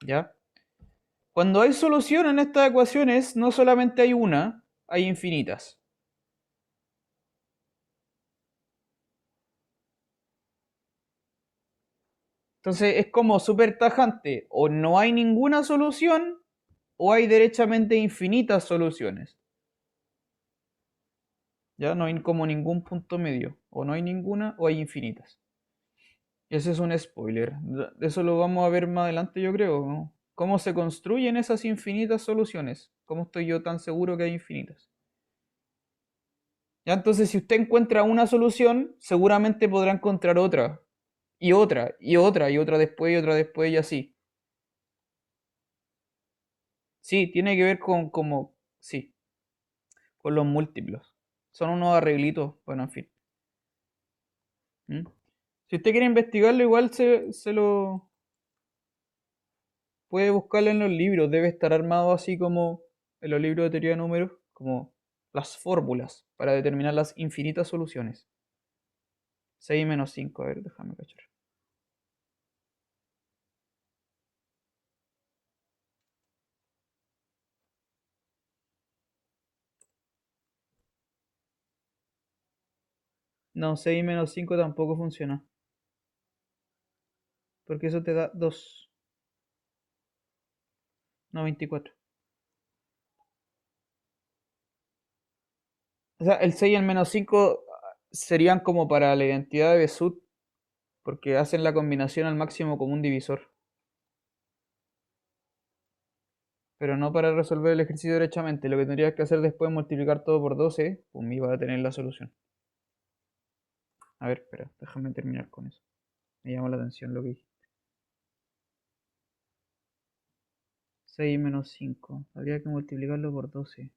¿Ya? Cuando hay solución en estas ecuaciones, no solamente hay una, hay infinitas. Entonces es como súper tajante, o no hay ninguna solución, o hay derechamente infinitas soluciones. Ya no hay como ningún punto medio, o no hay ninguna, o hay infinitas. Ese es un spoiler. De eso lo vamos a ver más adelante, yo creo, ¿no? ¿Cómo se construyen esas infinitas soluciones? ¿Cómo estoy yo tan seguro que hay infinitas? Ya, entonces, si usted encuentra una solución, seguramente podrá encontrar otra, y otra, y otra, y otra después, y así. Sí, tiene que ver con como, sí, con los múltiplos. Son unos arreglitos, bueno, en fin. ¿Mm? Si usted quiere investigarlo, igual se lo puede buscarlo en los libros. Debe estar armado así como en los libros de teoría de números, como las fórmulas para determinar las infinitas soluciones. 6 menos 5, a ver, déjame cachar. No, 6 menos 5 tampoco funciona. Porque eso te da 2, no 24. O sea, el 6 y el menos 5 serían como para la identidad de Besut, porque hacen la combinación al máximo como un divisor. Pero no para resolver el ejercicio derechamente. Lo que tendrías que hacer después es multiplicar todo por 12, pues me iba a tener la solución. A ver, espera, déjame terminar con eso. Me llama la atención lo que dije. 6 menos 5. Habría que multiplicarlo por 12.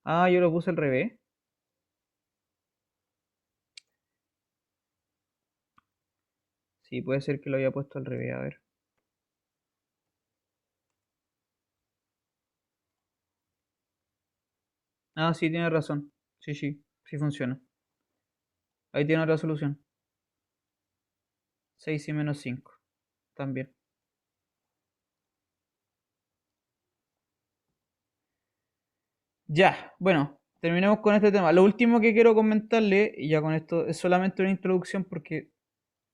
Ah, yo lo puse al revés. Sí, puede ser que lo haya puesto al revés, a ver. Ah, sí, tiene razón. Sí, sí, sí funciona. Ahí tiene otra solución. 6 y menos 5 también. Ya, bueno, terminemos con este tema. Lo último que quiero comentarle, y ya con esto es solamente una introducción porque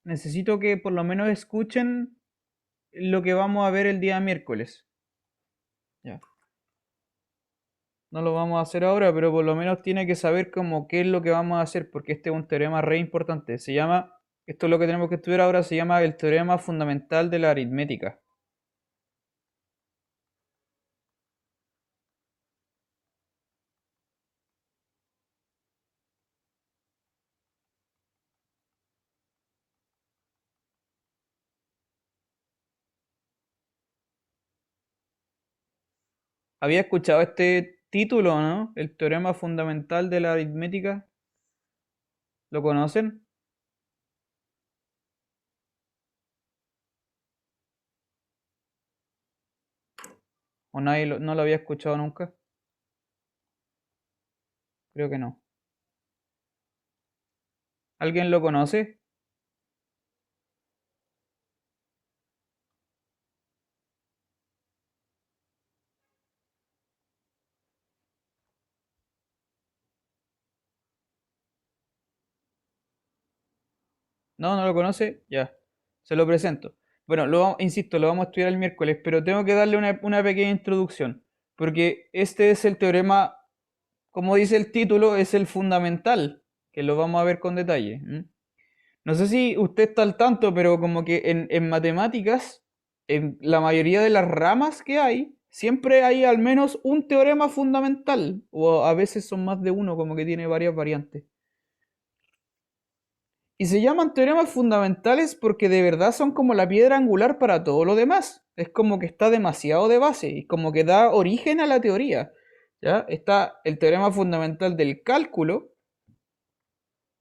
necesito que por lo menos escuchen lo que vamos a ver el día miércoles. Ya. No lo vamos a hacer ahora, pero por lo menos tiene que saber como qué es lo que vamos a hacer, porque este es un teorema re importante. Se llama, esto es lo que tenemos que estudiar ahora, se llama el teorema fundamental de la aritmética. ¿Había escuchado este título, no? El teorema fundamental de la aritmética. ¿Lo conocen? ¿O nadie no lo había escuchado nunca? Creo que no. ¿Alguien lo conoce? ¿No? ¿No lo conoce? Ya. Se lo presento. Bueno, insisto, lo vamos a estudiar el miércoles, pero tengo que darle una pequeña introducción. Porque este es el teorema, como dice el título, es el fundamental, que lo vamos a ver con detalle. No sé si usted está al tanto, pero como que en matemáticas, en la mayoría de las ramas que hay, siempre hay al menos un teorema fundamental, o a veces son más de uno, como que tiene varias variantes. Y se llaman teoremas fundamentales porque de verdad son como la piedra angular para todo lo demás. Es como que está demasiado de base y como que da origen a la teoría. ¿Ya? Está el teorema fundamental del cálculo,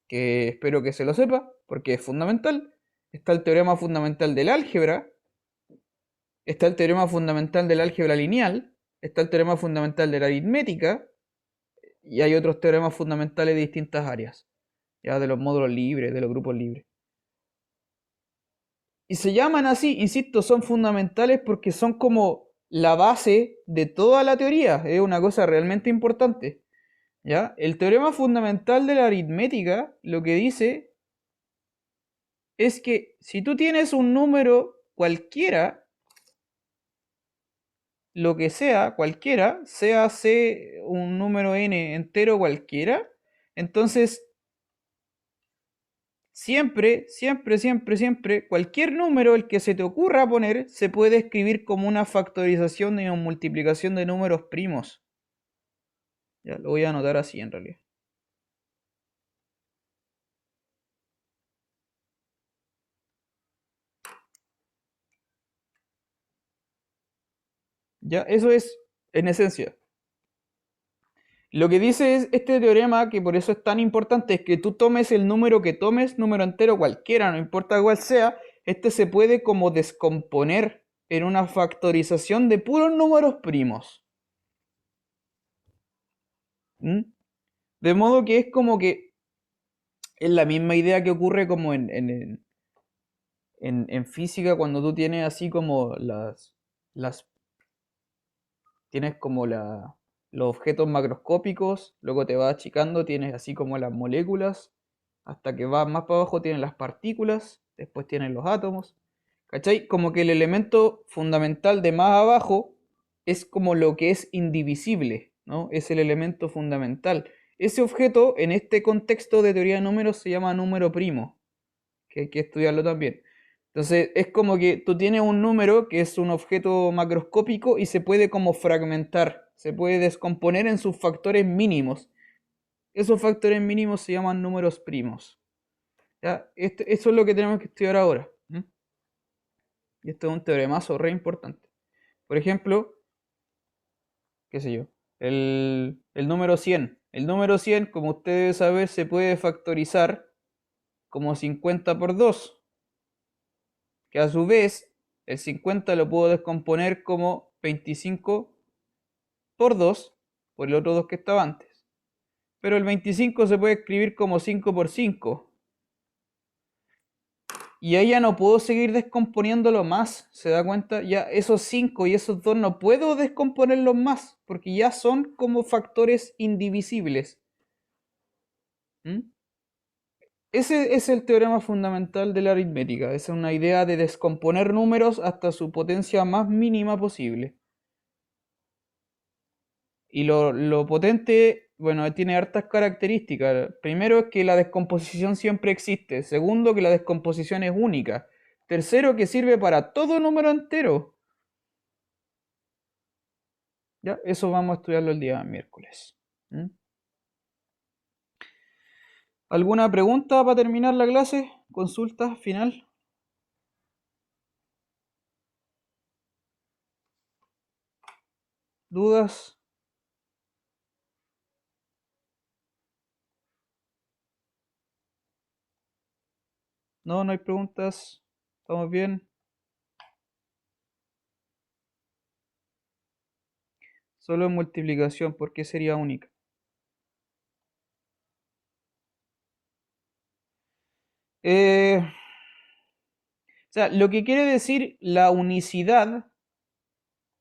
que espero que se lo sepa, porque es fundamental. Está el teorema fundamental del álgebra. Está el teorema fundamental del álgebra lineal. Está el teorema fundamental de la aritmética. Y hay otros teoremas fundamentales de distintas áreas. Ya de los módulos libres, de los grupos libres. Y se llaman así, insisto, son fundamentales porque son como la base de toda la teoría. Es una cosa realmente importante. ¿Ya? El teorema fundamental de la aritmética lo que dice es que si tú tienes un número cualquiera, lo que sea, cualquiera, sea C un número n entero cualquiera, entonces siempre, siempre, siempre, siempre, cualquier número el que se te ocurra poner se puede escribir como una factorización y una multiplicación de números primos. Ya lo voy a anotar así en realidad. Ya, eso es en esencia. Lo que dice es este teorema, que por eso es tan importante, es que tú tomes el número que tomes, número entero cualquiera, no importa cuál sea, este se puede como descomponer en una factorización de puros números primos. ¿Mm? De modo que es como que es la misma idea que ocurre como en física cuando tú tienes así como las tienes como los objetos macroscópicos, luego te vas achicando, tienes así como las moléculas, hasta que vas más para abajo tienes las partículas, después tienes los átomos. ¿Cachai? Como que el elemento fundamental de más abajo es como lo que es indivisible, ¿no? Es el elemento fundamental. Ese objeto, en este contexto de teoría de números, se llama número primo, que hay que estudiarlo también. Entonces, es como que tú tienes un número que es un objeto macroscópico y se puede como fragmentar, se puede descomponer en sus factores mínimos. Esos factores mínimos se llaman números primos. ¿Ya? Eso es lo que tenemos que estudiar ahora. Y esto es un teoremazo re importante. Por ejemplo, qué sé yo, el número 100. El número 100, como usted debe saber, se puede factorizar como 50 por 2, que a su vez el 50 lo puedo descomponer como 25 por 2, por el otro 2 que estaba antes. pero el 25 se puede escribir como 5 por 5. Y ahí ya no puedo seguir descomponiéndolo más, ¿se da cuenta? Ya esos 5 y esos 2 no puedo descomponerlos más, porque ya son como factores indivisibles. ¿Mm? Ese es el teorema fundamental de la aritmética. Es una idea de descomponer números hasta su potencia más mínima posible. Y lo potente, bueno, tiene hartas características. Primero es que la descomposición siempre existe. Segundo, que la descomposición es única. Tercero, que sirve para todo número entero. ¿Ya? Eso vamos a estudiarlo el día miércoles. ¿Mm? ¿Alguna pregunta para terminar la clase? ¿Consulta final? ¿Dudas? No, no hay preguntas. ¿Estamos bien? Solo en multiplicación, ¿por qué sería única? O sea, lo que quiere decir la unicidad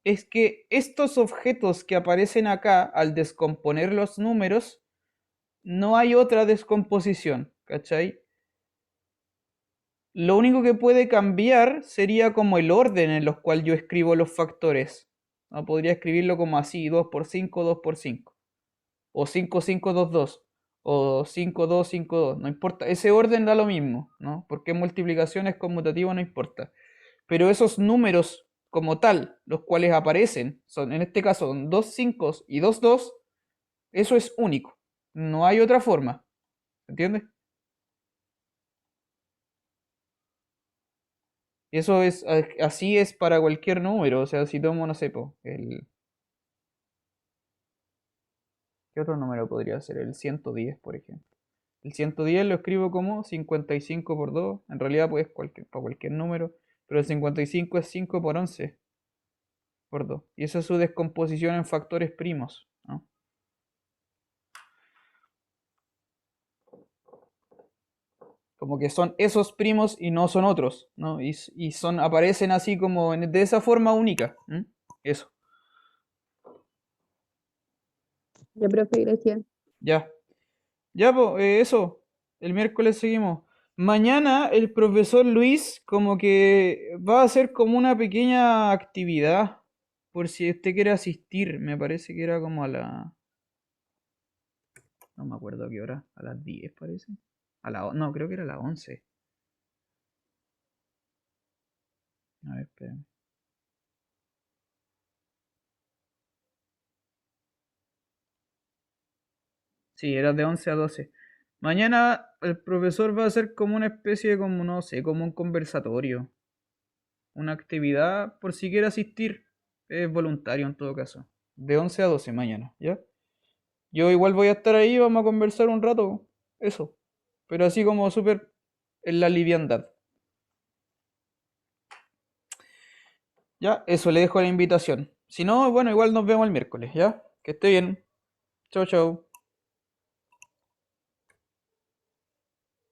es que estos objetos que aparecen acá al descomponer los números, no hay otra descomposición, ¿cachai? Lo único que puede cambiar sería como el orden en los cual yo escribo los factores. ¿No? Podría escribirlo como así, 2 por 5, 2 por 5. O 5, 5, 2, 2. O 5, 2, 5, 2. No importa. Ese orden da lo mismo, ¿no? Porque en multiplicación es conmutativo, no importa. Pero esos números como tal, los cuales aparecen, son en este caso son 2 5 y 2 2, eso es único. No hay otra forma. ¿Entiendes? Eso es, así es para cualquier número. O sea, si tomo, no sé, ¿qué otro número podría ser? El 110, por ejemplo. El 110 lo escribo como 55 por 2. En realidad, pues, para cualquier número. Pero el 55 es 5 por 11 por 2. Y esa es su descomposición en factores primos, ¿no? Como que son esos primos y no son otros, ¿no? Y aparecen así como de esa forma única. ¿Mm? Eso. Ya, profe, gracias. Ya. Ya, pues, eso. El miércoles seguimos. Mañana el profesor Luis como que va a hacer como una pequeña actividad por si usted quiere asistir. Me parece que era como a la... No me acuerdo a qué hora. A las 10 parece. No, creo que era a las 11. A ver, espérame. Sí, era de 11 a 12. Mañana el profesor va a hacer como una especie de, como no sé, como un conversatorio. Una actividad por si quiere asistir. Es voluntario en todo caso. De 11 a 12 mañana, ¿ya? Yo igual voy a estar ahí, vamos a conversar un rato. Eso. Pero así como súper en la liviandad. Ya, eso, le dejo la invitación. Si no, bueno, igual nos vemos el miércoles, ¿ya? Que esté bien. Chau, chau.